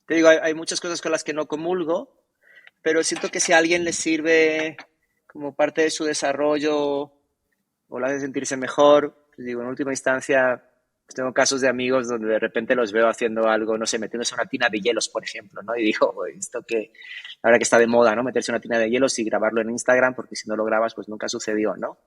te digo, hay muchas cosas con las que no comulgo, pero siento que si a alguien le sirve como parte de su desarrollo o le hace sentirse mejor, pues digo, en última instancia, pues tengo casos de amigos donde de repente los veo haciendo algo, no sé, metiéndose una tina de hielos, por ejemplo, ¿no? Y digo, "Uy, esto que ahora que está de moda, ¿no? Meterse una tina de hielos y grabarlo en Instagram, porque si no lo grabas, pues nunca sucedió, ¿no?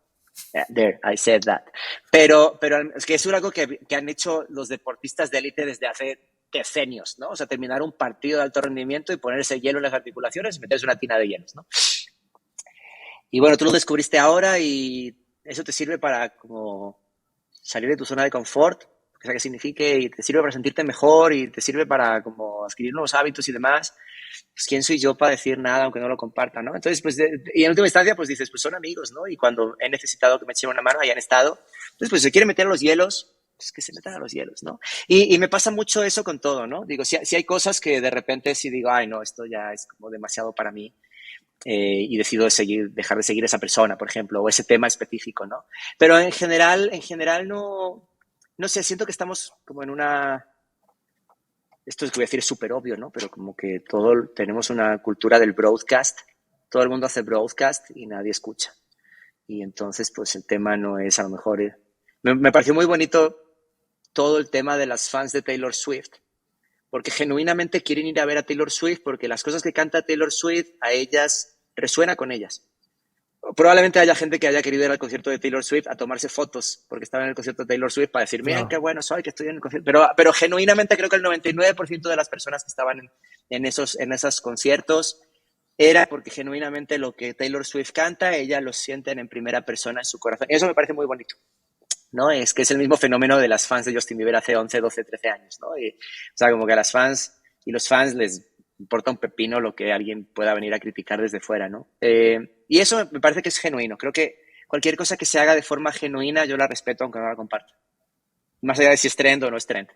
There, I said that. Pero es que es algo que han hecho los deportistas de élite desde hace decenios, ¿no? O sea, terminar un partido de alto rendimiento y ponerse hielo en las articulaciones y meterse una tina de hielos, ¿no? Y bueno, tú lo descubriste ahora y eso te sirve para como salir de tu zona de confort, lo que sea que signifique, y te sirve para sentirte mejor y te sirve para como adquirir nuevos hábitos y demás. Pues quién soy yo para decir nada aunque no lo comparta, ¿no? Entonces, pues, y en última instancia, pues dices, pues son amigos, ¿no? Y cuando he necesitado que me echen una mano, ahí han estado. Entonces, pues si se quieren meter a los hielos, pues que se metan a los hielos, ¿no? Y me pasa mucho eso con todo, ¿no? Digo, si hay cosas que de repente sí digo, ay, no, esto ya es como demasiado para mí, y decido dejar de seguir a esa persona, por ejemplo, o ese tema específico, ¿no? Pero en general no sé, siento que estamos como en una, esto es que voy a decir es súper obvio, ¿no? Pero como que tenemos una cultura del broadcast, todo el mundo hace broadcast y nadie escucha. Y entonces, pues el tema no es a lo mejor. Me pareció muy bonito todo el tema de las fans de Taylor Swift, porque genuinamente quieren ir a ver a Taylor Swift porque las cosas que canta Taylor Swift a ellas resuena con ellas. Probablemente haya gente que haya querido ir al concierto de Taylor Swift a tomarse fotos porque estaba en el concierto de Taylor Swift para decir, miren qué Claro. bueno soy, que estoy en el concierto. Pero genuinamente creo que el 99% de las personas que estaban en esos conciertos era porque genuinamente lo que Taylor Swift canta, ellas lo sienten en primera persona en su corazón. Y eso me parece muy bonito, ¿no? Es que es el mismo fenómeno de las fans de Justin Bieber hace 11, 12, 13 años, ¿no? O sea, como que a las fans y los fans les importa un pepino lo que alguien pueda venir a criticar desde fuera, ¿no? Y eso me parece que es genuino. Creo que cualquier cosa que se haga de forma genuina yo la respeto aunque no la comparta. Más allá de si es trend o no es trend.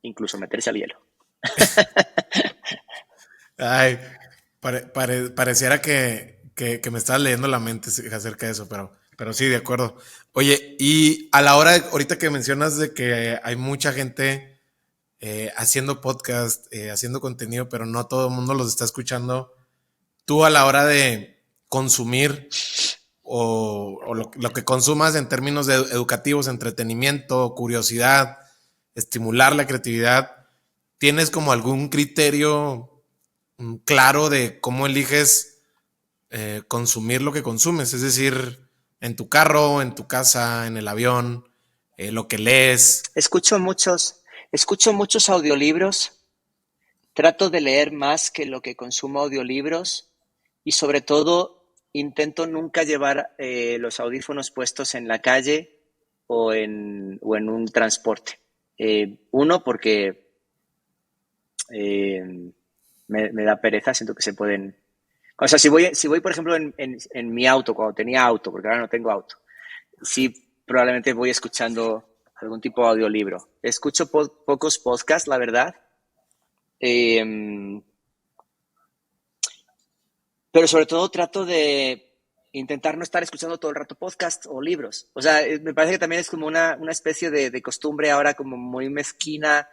Incluso meterse al hielo. Ay, pareciera que me estás leyendo la mente acerca de eso, pero sí, de acuerdo. Oye, y a la hora, ahorita que mencionas de que hay mucha gente haciendo podcast, haciendo contenido, pero no todo el mundo los está escuchando, tú a la hora de consumir o lo que consumas en términos de educativos, entretenimiento, curiosidad, estimular la creatividad, ¿tienes como algún criterio claro de cómo eliges consumir lo que consumes? Es decir, en tu carro, en tu casa, en el avión, lo que lees. Escucho muchos audiolibros. Trato de leer más que lo que consumo audiolibros y sobre todo intento nunca llevar los audífonos puestos en la calle o en un transporte. Uno, porque me da pereza, siento que se pueden. O sea, si voy por ejemplo, en mi auto, cuando tenía auto, porque ahora no tengo auto, sí probablemente voy escuchando algún tipo de audiolibro. Escucho pocos podcasts, la verdad. Eh, pero sobre todo trato de intentar no estar escuchando todo el rato podcast o libros. O sea, me parece que también es como una especie de costumbre ahora como muy mezquina,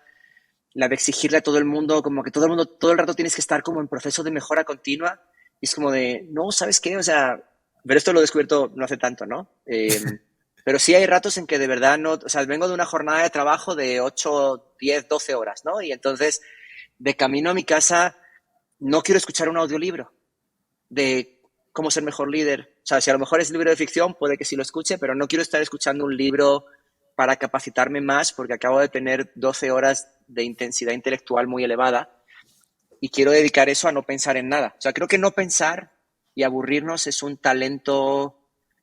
la de exigirle a todo el mundo, como que todo el mundo, todo el rato tienes que estar como en proceso de mejora continua. Y es como de, no, ¿sabes qué? O sea, pero esto lo he descubierto no hace tanto, ¿no? Pero sí hay ratos en que de verdad no, o sea, vengo de una jornada de trabajo de 8, 10, 12 horas, ¿no? Y entonces, de camino a mi casa, no quiero escuchar un audiolibro de cómo ser mejor líder. O sea, si a lo mejor es libro de ficción, puede que sí lo escuche, pero no quiero estar escuchando un libro para capacitarme más porque acabo de tener 12 horas de intensidad intelectual muy elevada y quiero dedicar eso a no pensar en nada. O sea, creo que no pensar y aburrirnos es un talento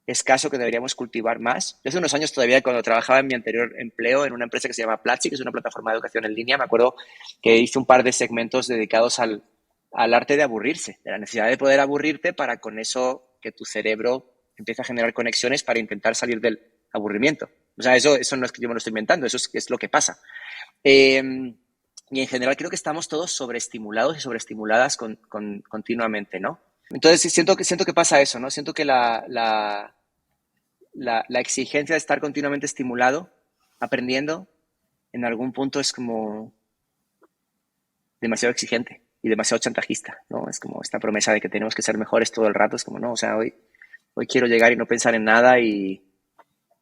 escaso que deberíamos cultivar más. Yo hace unos años todavía, cuando trabajaba en mi anterior empleo en una empresa que se llama Platzi, que es una plataforma de educación en línea, me acuerdo que hice un par de segmentos dedicados al arte de aburrirse, de la necesidad de poder aburrirte para con eso que tu cerebro empiece a generar conexiones para intentar salir del aburrimiento. O sea, eso no es que yo me lo estoy inventando, eso es lo que pasa. Eh, y en general creo que estamos todos sobreestimulados y sobreestimuladas continuamente, ¿no? Entonces sí, siento que pasa eso, ¿no? Siento que la exigencia de estar continuamente estimulado, aprendiendo, en algún punto es como demasiado exigente y demasiado chantajista, ¿no? Es como esta promesa de que tenemos que ser mejores todo el rato, es como, no, o sea, hoy quiero llegar y no pensar en nada y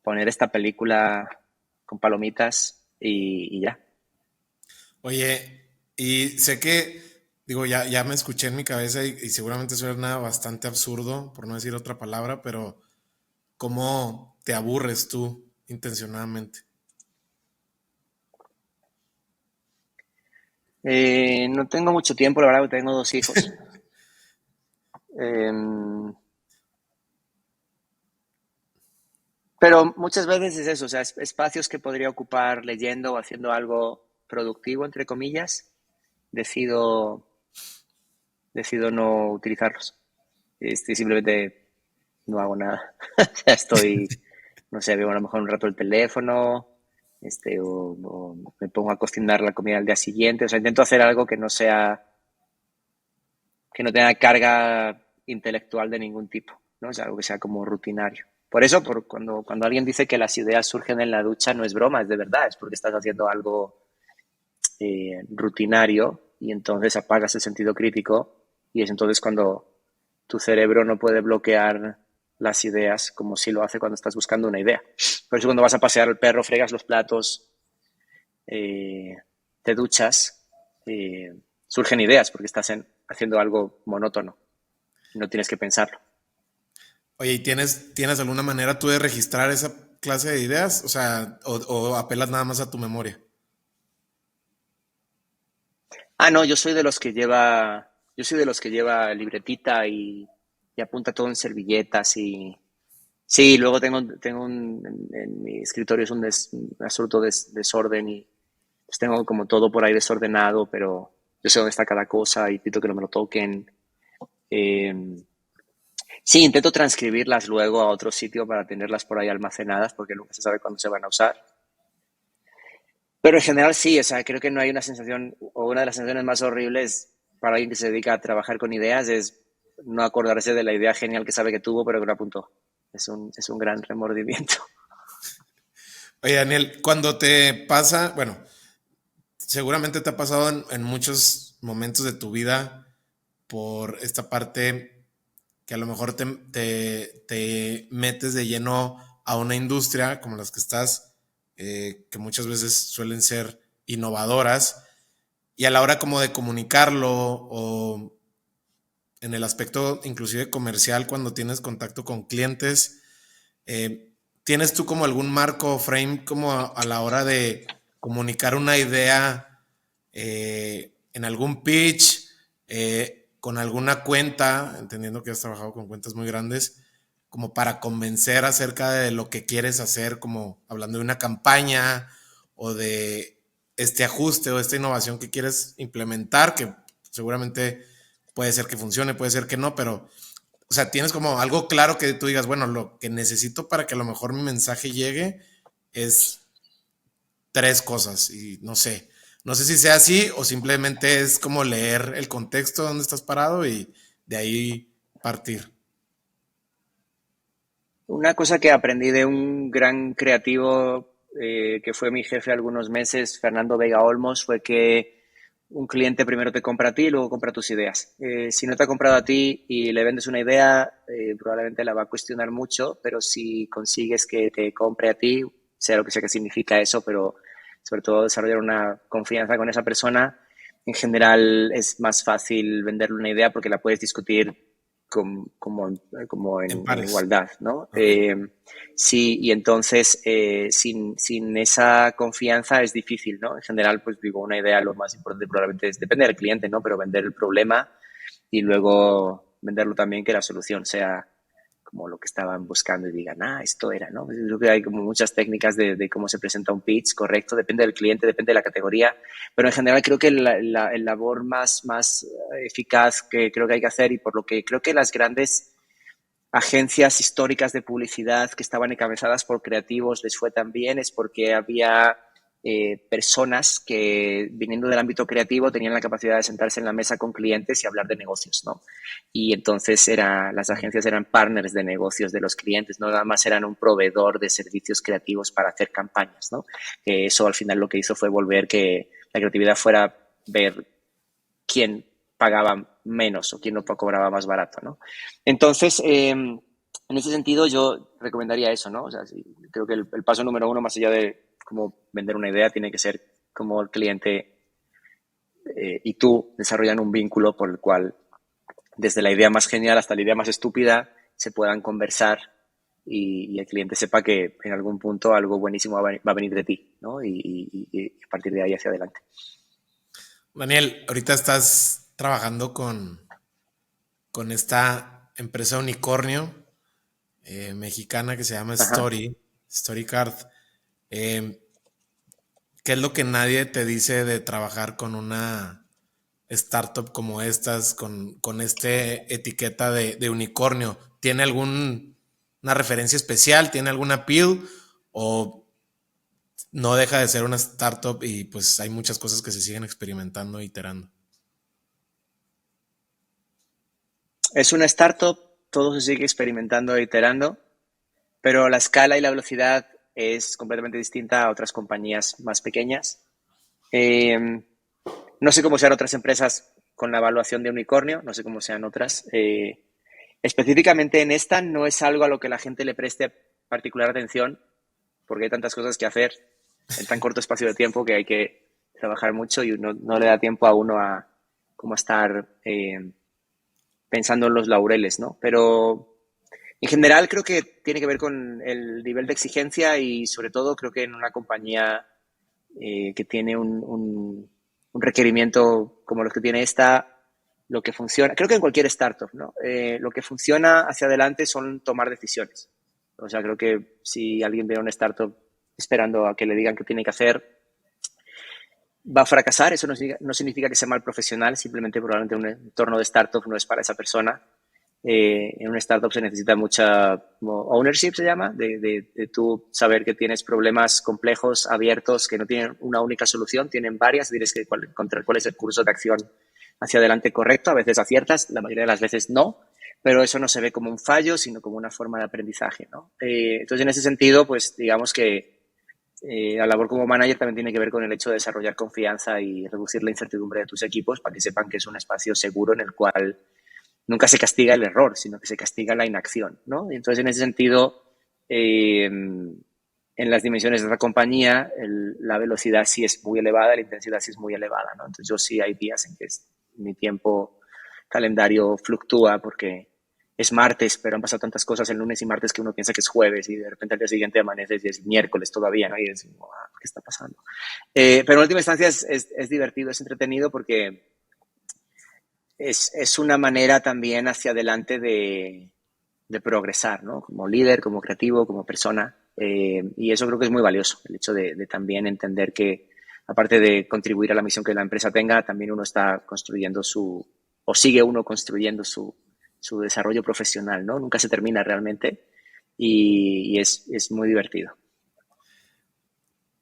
poner esta película con palomitas y ya. Oye, y sé que, digo, ya me escuché en mi cabeza y seguramente suena bastante absurdo, por no decir otra palabra, pero ¿cómo te aburres tú intencionadamente? No tengo mucho tiempo, la verdad, que tengo 2 hijos. Eh, pero muchas veces es eso, o sea, espacios que podría ocupar leyendo o haciendo algo productivo, entre comillas, decido, decido no utilizarlos. Simplemente no hago nada. O sea, no sé, veo a lo mejor un rato el teléfono, o me pongo a cocinar la comida al día siguiente. O sea, intento hacer algo que no tenga carga intelectual de ningún tipo, ¿no? O sea, algo que sea como rutinario. Por eso, cuando alguien dice que las ideas surgen en la ducha, no es broma, es de verdad, es porque estás haciendo algo rutinario y entonces apagas el sentido crítico y es entonces cuando tu cerebro no puede bloquear las ideas como si lo hace cuando estás buscando una idea. Por eso cuando vas a pasear al perro, fregas los platos, eh, te duchas, surgen ideas porque estás haciendo algo monótono y no tienes que pensarlo. Oye, ¿y tienes alguna manera tú de registrar esa clase de ideas? O sea, o apelas nada más a tu memoria. Ah, no, yo soy de los que lleva libretita y apunta todo en servilletas y sí, luego en mi escritorio es un absoluto desorden y pues tengo como todo por ahí desordenado, pero yo sé dónde está cada cosa y intento que no me lo toquen. Eh, sí, intento transcribirlas luego a otro sitio para tenerlas por ahí almacenadas porque nunca se sabe cuándo se van a usar. Pero en general sí, o sea, creo que no hay una sensación, o una de las sensaciones más horribles para alguien que se dedica a trabajar con ideas es no acordarse de la idea genial que sabe que tuvo, pero que no apuntó. Es un gran remordimiento. Oye, Daniel, cuando te pasa, bueno, seguramente te ha pasado en muchos momentos de tu vida por esta parte que a lo mejor te metes de lleno a una industria como las que estás, que muchas veces suelen ser innovadoras, y a la hora como de comunicarlo o en el aspecto inclusive comercial, cuando tienes contacto con clientes, ¿tienes tú como algún marco o frame como a la hora de comunicar una idea en algún pitch, con alguna cuenta, entendiendo que has trabajado con cuentas muy grandes, como para convencer acerca de lo que quieres hacer, como hablando de una campaña o de este ajuste o esta innovación que quieres implementar, que seguramente puede ser que funcione, puede ser que no, pero, o sea, tienes como algo claro que tú digas, bueno, lo que necesito para que a lo mejor mi mensaje llegue es tres cosas y no sé si sea así o simplemente es como leer el contexto donde estás parado y de ahí partir. Una cosa que aprendí de un gran creativo que fue mi jefe algunos meses, Fernando Vega Olmos, fue que un cliente primero te compra a ti y luego compra tus ideas. Si no te ha comprado a ti y le vendes una idea, probablemente la va a cuestionar mucho, pero si consigues que te compre a ti, sea lo que sea que significa eso, pero sobre todo desarrollar una confianza con esa persona, en general es más fácil venderle una idea porque la puedes discutir como En en pares. igualdad, ¿no? Ok. Sí, y entonces sin esa confianza es difícil, ¿no? En general, pues digo, una idea lo más importante probablemente es, depende del cliente, ¿no? Pero vender el problema y luego venderlo también que la solución sea como lo que estaban buscando y digan, ah, esto era, ¿no? Pues yo creo que hay como muchas técnicas de cómo se presenta un pitch, correcto, depende del cliente, depende de la categoría, pero en general creo que el labor más eficaz que creo que hay que hacer y por lo que creo que las grandes agencias históricas de publicidad que estaban encabezadas por creativos les fue tan bien es porque había personas que, viniendo del ámbito creativo, tenían la capacidad de sentarse en la mesa con clientes y hablar de negocios, ¿no? Y entonces las agencias eran partners de negocios de los clientes, no nada más eran un proveedor de servicios creativos para hacer campañas, ¿no? Eso al final lo que hizo fue volver que la creatividad fuera ver quién pagaba menos o quién no cobraba más barato, ¿no? Entonces, en ese sentido yo recomendaría eso, ¿no? O sea, sí, creo que el paso número uno, más allá de cómo vender una idea, tiene que ser cómo el cliente y tú desarrollan un vínculo por el cual desde la idea más genial hasta la idea más estúpida se puedan conversar y el cliente sepa que en algún punto algo buenísimo va a venir de ti, ¿no? Y a partir de ahí hacia adelante. Daniel, ahorita estás trabajando con esta empresa unicornio mexicana que se llama Ajá. StoryCard. Eh, ¿Qué es lo que nadie te dice de trabajar con una startup como estas, con este etiqueta de unicornio? ¿Tiene alguna referencia especial? ¿Tiene algún appeal? ¿O no deja de ser una startup y pues hay muchas cosas que se siguen experimentando e iterando? Es una startup, todo se sigue experimentando e iterando, pero la escala y la velocidad es completamente distinta a otras compañías más pequeñas. Eh, no sé cómo sean otras empresas con la evaluación de unicornio, no sé cómo sean otras. Específicamente en esta no es algo a lo que la gente le preste particular atención, porque hay tantas cosas que hacer en tan corto espacio de tiempo que hay que trabajar mucho y no le da tiempo a uno a como estar pensando en los laureles, ¿no? Pero en general creo que tiene que ver con el nivel de exigencia y sobre todo creo que en una compañía que tiene un requerimiento como los que tiene esta, lo que funciona, creo que en cualquier startup, ¿no? Lo que funciona hacia adelante son tomar decisiones. O sea, creo que si alguien ve una startup esperando a que le digan qué tiene que hacer, va a fracasar. Eso no significa que sea mal profesional, simplemente probablemente un entorno de startup no es para esa persona. En una startup se necesita mucha ownership, se llama, de tú saber que tienes problemas complejos, abiertos, que no tienen una única solución, tienen varias, tienes que encontrar cuál es el curso de acción hacia adelante correcto. A veces aciertas, la mayoría de las veces no, pero eso no se ve como un fallo, sino como una forma de aprendizaje, ¿no? Entonces, en ese sentido, pues digamos que la labor como manager también tiene que ver con el hecho de desarrollar confianza y reducir la incertidumbre de tus equipos para que sepan que es un espacio seguro en el cual nunca se castiga el error, sino que se castiga la inacción, ¿no? Y entonces, en ese sentido, en las dimensiones de la compañía, la velocidad sí es muy elevada, la intensidad sí es muy elevada, ¿no? Entonces, yo sí hay días en que mi tiempo calendario fluctúa porque es martes, pero han pasado tantas cosas el lunes y martes que uno piensa que es jueves y de repente al día siguiente amaneces y es miércoles todavía, ¿no? Y es, ¿qué está pasando? Pero en última instancia es divertido, es entretenido porque es una manera también hacia adelante de progresar, ¿no? Como líder, como creativo, como persona. Y eso creo que es muy valioso, el hecho de también entender que, aparte de contribuir a la misión que la empresa tenga, también uno está construyendo o sigue uno construyendo su desarrollo profesional, ¿no? Nunca se termina realmente y es muy divertido.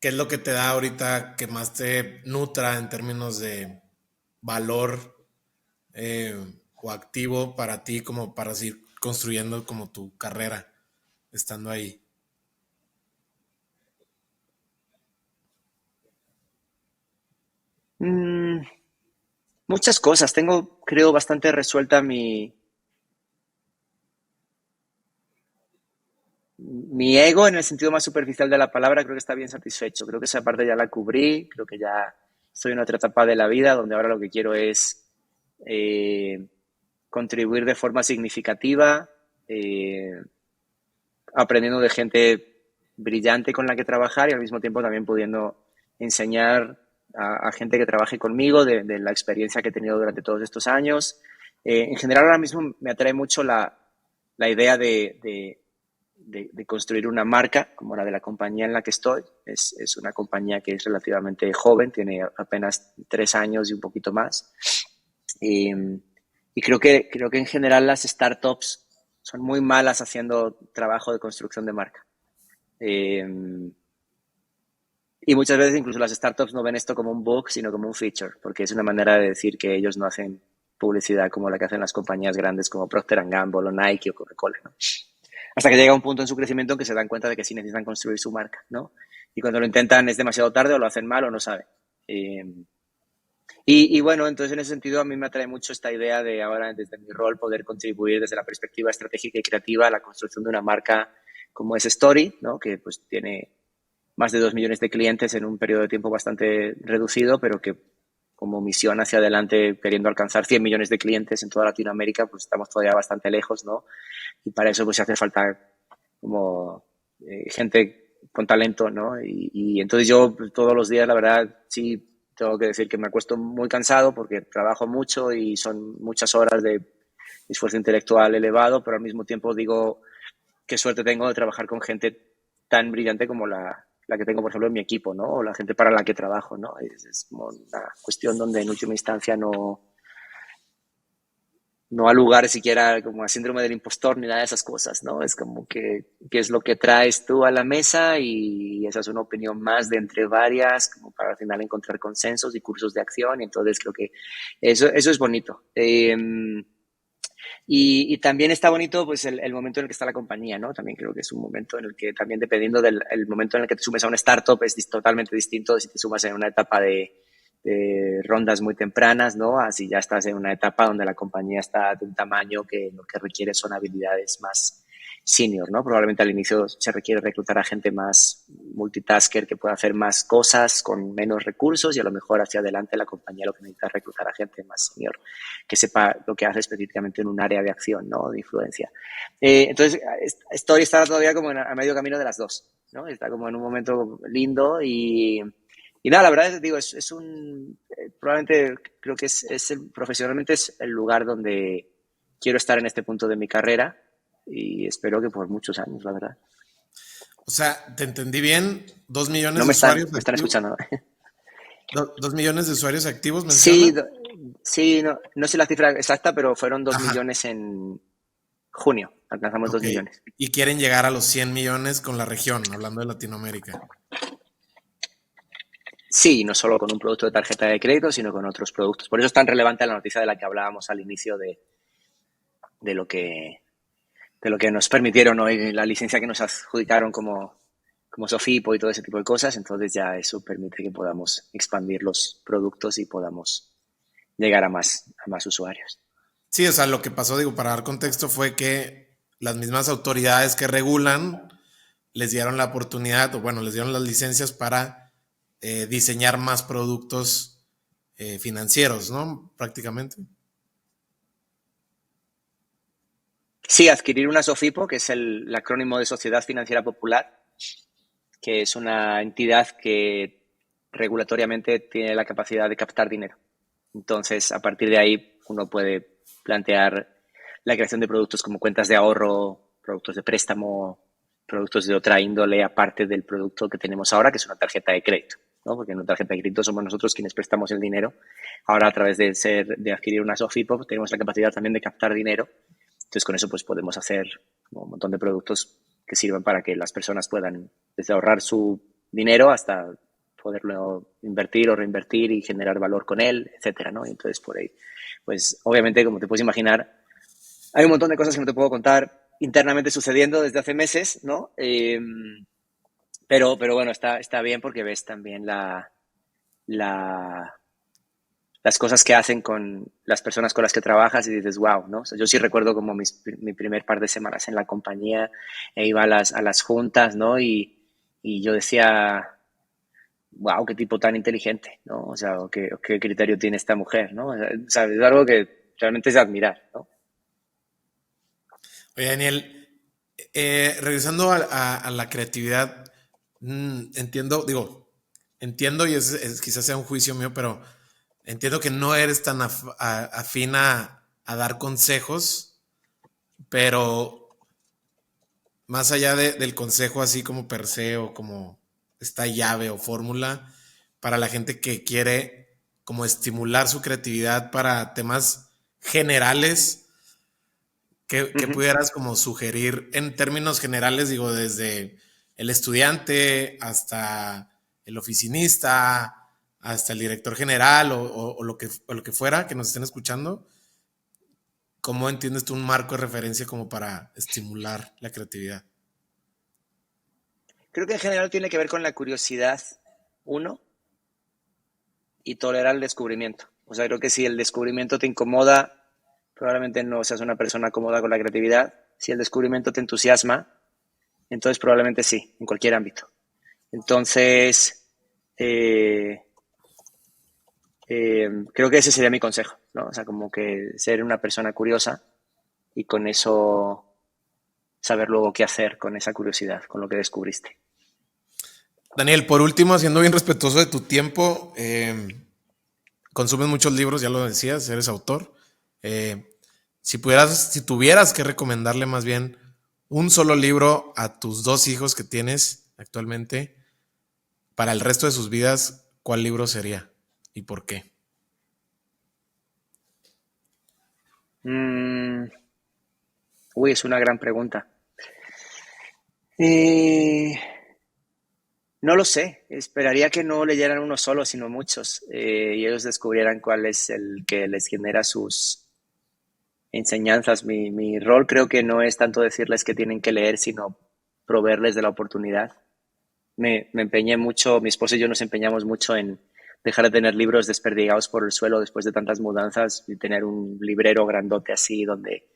¿Qué es lo que te da ahorita que más te nutra en términos de valor eh, o activo para ti como para seguir construyendo como tu carrera estando ahí? Mm, muchas cosas. Tengo, creo, bastante resuelta mi ego en el sentido más superficial de la palabra. Creo que está bien satisfecho. Creo que esa parte ya la cubrí. Creo que ya estoy en otra etapa de la vida donde ahora lo que quiero es eh, contribuir de forma significativa, eh, aprendiendo de gente brillante con la que trabajar y al mismo tiempo también pudiendo enseñar a gente que trabaje conmigo de la experiencia que he tenido durante todos estos años. En general ahora mismo me atrae mucho la idea de construir una marca como la de la compañía en la que estoy. Es una compañía que es relativamente joven, tiene apenas 3 años y un poquito más. Y creo que en general las startups son muy malas haciendo trabajo de construcción de marca. Eh, Y muchas veces incluso las startups no ven esto como un bug, sino como un feature, porque es una manera de decir que ellos no hacen publicidad como la que hacen las compañías grandes como Procter Gamble o Nike o Coca-Cola, ¿no? Hasta que llega un punto en su crecimiento en que se dan cuenta de que sí necesitan construir su marca, ¿no? Y cuando lo intentan es demasiado tarde o lo hacen mal o no saben. Y bueno, entonces en ese sentido a mí me atrae mucho esta idea de ahora desde mi rol poder contribuir desde la perspectiva estratégica y creativa a la construcción de una marca como es Story, ¿no? Que pues tiene más de 2 millones de clientes en un periodo de tiempo bastante reducido, pero que como misión hacia adelante, queriendo alcanzar 100 millones de clientes en toda Latinoamérica, pues estamos todavía bastante lejos, ¿no? Y para eso pues hace falta como gente con talento, ¿no? Y entonces yo pues, todos los días, la verdad, sí tengo que decir que me acuesto muy cansado porque trabajo mucho y son muchas horas de esfuerzo intelectual elevado, pero al mismo tiempo digo qué suerte tengo de trabajar con gente tan brillante como la que tengo, por ejemplo, en mi equipo, ¿no? O la gente para la que trabajo, ¿no? Es como una cuestión donde en última instancia no ha lugar siquiera como a síndrome del impostor ni nada de esas cosas, ¿no? Es como que qué es lo que traes tú a la mesa y esa es una opinión más de entre varias, como para al final encontrar consensos y cursos de acción. Y entonces creo que eso es bonito. Y también está bonito pues el momento en el que está la compañía, ¿no? También creo que es un momento en el que también dependiendo del el momento en el que te sumes a una startup es totalmente distinto si te sumas en una etapa de rondas muy tempranas, ¿no? Así ya estás en una etapa donde la compañía está de un tamaño que lo que requiere son habilidades más senior, ¿no? Probablemente al inicio se requiere reclutar a gente más multitasker que pueda hacer más cosas con menos recursos y a lo mejor hacia adelante la compañía lo que necesita es reclutar a gente más senior que sepa lo que hace específicamente en un área de acción, ¿no? De influencia. Entonces, Story está todavía como a medio camino de las dos, ¿no? Está como en un momento lindo y nada, la verdad es, digo, es un, probablemente creo que profesionalmente es el lugar donde quiero estar en este punto de mi carrera y espero que por muchos años, la verdad. O sea, te entendí bien, 2 millones No de usuarios me están activos. escuchando, ¿no? 2 millones de usuarios activos Sí, menciona. sí, no sé la cifra exacta, pero fueron 2 Ajá, millones en junio. Alcanzamos ok. 2 millones. Y quieren llegar a los 100 millones con la región, hablando de Latinoamérica. Sí, no solo con un producto de tarjeta de crédito, sino con otros productos. Por eso es tan relevante la noticia de la que hablábamos al inicio de lo que, de lo que nos permitieron hoy, la licencia que nos adjudicaron como Sofipo y todo ese tipo de cosas. Entonces ya eso permite que podamos expandir los productos y podamos llegar a más usuarios. Sí, o sea, lo que pasó, digo, para dar contexto, fue que las mismas autoridades que regulan les dieron la oportunidad, o bueno, les dieron las licencias para diseñar más productos financieros, ¿no? Prácticamente. Sí, adquirir una Sofipo, que es el acrónimo de Sociedad Financiera Popular, que es una entidad que regulatoriamente tiene la capacidad de captar dinero. Entonces, a partir de ahí, uno puede plantear la creación de productos como cuentas de ahorro, productos de préstamo, productos de otra índole, aparte del producto que tenemos ahora, que es una tarjeta de crédito, ¿no? Porque en una tarjeta de crédito somos nosotros quienes prestamos el dinero. Ahora, a través de adquirir una SOFIPO, tenemos la capacidad también de captar dinero. Entonces, con eso pues podemos hacer un montón de productos que sirvan para que las personas puedan desde ahorrar su dinero hasta poderlo invertir o reinvertir y generar valor con él, etcétera, ¿no? Y entonces por ahí, pues obviamente, como te puedes imaginar, hay un montón de cosas que no te puedo contar internamente sucediendo desde hace meses, ¿no? Pero bueno, está bien porque ves también la, las cosas que hacen con las personas con las que trabajas y dices, wow, ¿no? O sea, yo sí recuerdo como mi primer par de semanas en la compañía e iba a las juntas, ¿no? Y yo decía, wow, qué tipo tan inteligente, ¿no? O sea, qué criterio tiene esta mujer, ¿no? O sea, es algo que realmente es de admirar, ¿no? Oye, Daniel, regresando a la creatividad, entiendo, digo, entiendo y quizás sea un juicio mío, pero entiendo que no eres tan afín a dar consejos, pero más allá del consejo así como per se o como esta llave o fórmula para la gente que quiere como estimular su creatividad para temas generales, que Ujú. pudieras como sugerir en términos generales, digo, desde el estudiante hasta el oficinista, hasta el director general o lo que fuera que nos estén escuchando, ¿cómo entiendes tú un marco de referencia como para estimular la creatividad? Creo que en general tiene que ver con la curiosidad, uno, y tolerar el descubrimiento. O sea, creo que si el descubrimiento te incomoda, probablemente no seas una persona cómoda con la creatividad. Si el descubrimiento te entusiasma, entonces probablemente sí, en cualquier ámbito. Entonces, creo que ese sería mi consejo, ¿no? O sea, como que ser una persona curiosa y con eso saber luego qué hacer con esa curiosidad, con lo que descubriste. Daniel, por último, siendo bien respetuoso de tu tiempo, consumes muchos libros, ya lo decías, eres autor. Si tuvieras que recomendarle más bien un solo libro a tus 2 hijos que tienes actualmente para el resto de sus vidas, ¿cuál libro sería y por qué? Es una gran pregunta. No lo sé, esperaría que no leyeran uno solo, sino muchos, y ellos descubrieran cuál es el que les genera sus enseñanzas. Mi rol creo que no es tanto decirles que tienen que leer, sino proveerles de la oportunidad. Me empeñé mucho, mi esposo y yo nos empeñamos mucho en dejar de tener libros desperdigados por el suelo después de tantas mudanzas y tener un librero grandote así donde,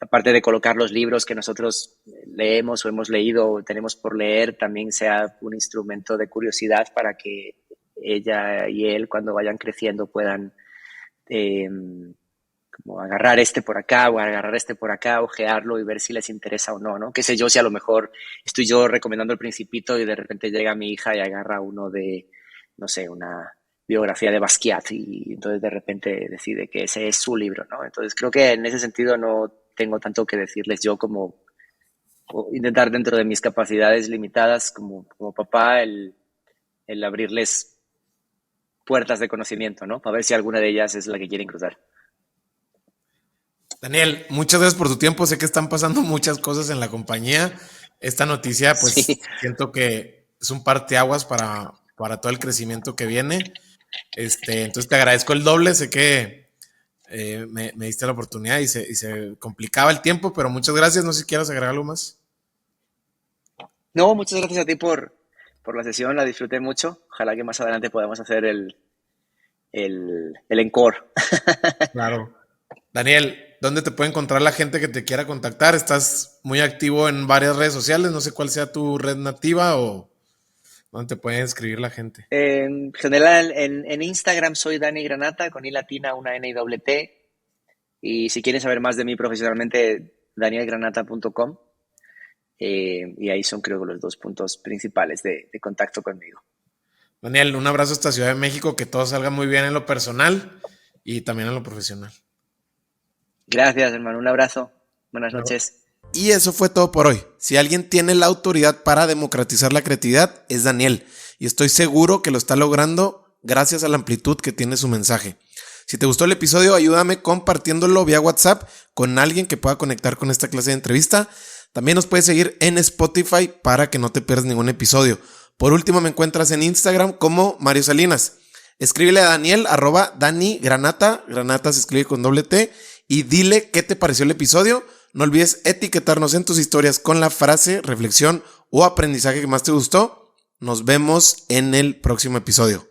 aparte de colocar los libros que nosotros leemos o hemos leído o tenemos por leer, también sea un instrumento de curiosidad para que ella y él, cuando vayan creciendo, puedan como agarrar este por acá o agarrar este por acá, ojearlo y ver si les interesa o no, ¿no? Qué sé yo, si a lo mejor estoy yo recomendando El Principito y de repente llega mi hija y agarra uno de, no sé, una biografía de Basquiat y entonces de repente decide que ese es su libro, ¿no? Entonces creo que en ese sentido no tengo tanto que decirles yo como intentar dentro de mis capacidades limitadas como papá el abrirles puertas de conocimiento, ¿no? Para ver si alguna de ellas es la que quieren cruzar. Daniel, muchas gracias por tu tiempo. Sé que están pasando muchas cosas en la compañía. Esta noticia, pues, Sí. siento que es un parteaguas para todo el crecimiento que viene. Entonces te agradezco el doble. Sé que me diste la oportunidad y se complicaba el tiempo, pero muchas gracias. No sé si quieras agregar algo más. No, muchas gracias a ti por la sesión, la disfruté mucho. Ojalá que más adelante podamos hacer el encore. Claro. Daniel, ¿dónde te puede encontrar la gente que te quiera contactar? Estás muy activo en varias redes sociales. No sé cuál sea tu red nativa o dónde te puede escribir la gente. En general, en Instagram soy Dani Granata, con I latina, una N y doble T. Y si quieren saber más de mí profesionalmente, danielgranata.com. Y ahí son, creo, los 2 puntos principales de contacto conmigo. Daniel, un abrazo hasta Ciudad de México, que todo salga muy bien en lo personal y también en lo profesional. Gracias, hermano. Un abrazo. Buenas noches. Y eso fue todo por hoy. Si alguien tiene la autoridad para democratizar la creatividad, es Daniel. Y estoy seguro que lo está logrando gracias a la amplitud que tiene su mensaje. Si te gustó el episodio, ayúdame compartiéndolo vía WhatsApp con alguien que pueda conectar con esta clase de entrevista. También nos puedes seguir en Spotify para que no te pierdas ningún episodio. Por último, me encuentras en Instagram como Mario Salinas. Escríbele a Daniel, @DaniGranata, Granata se escribe con doble T, y dile qué te pareció el episodio. No olvides etiquetarnos en tus historias con la frase, reflexión o aprendizaje que más te gustó. Nos vemos en el próximo episodio.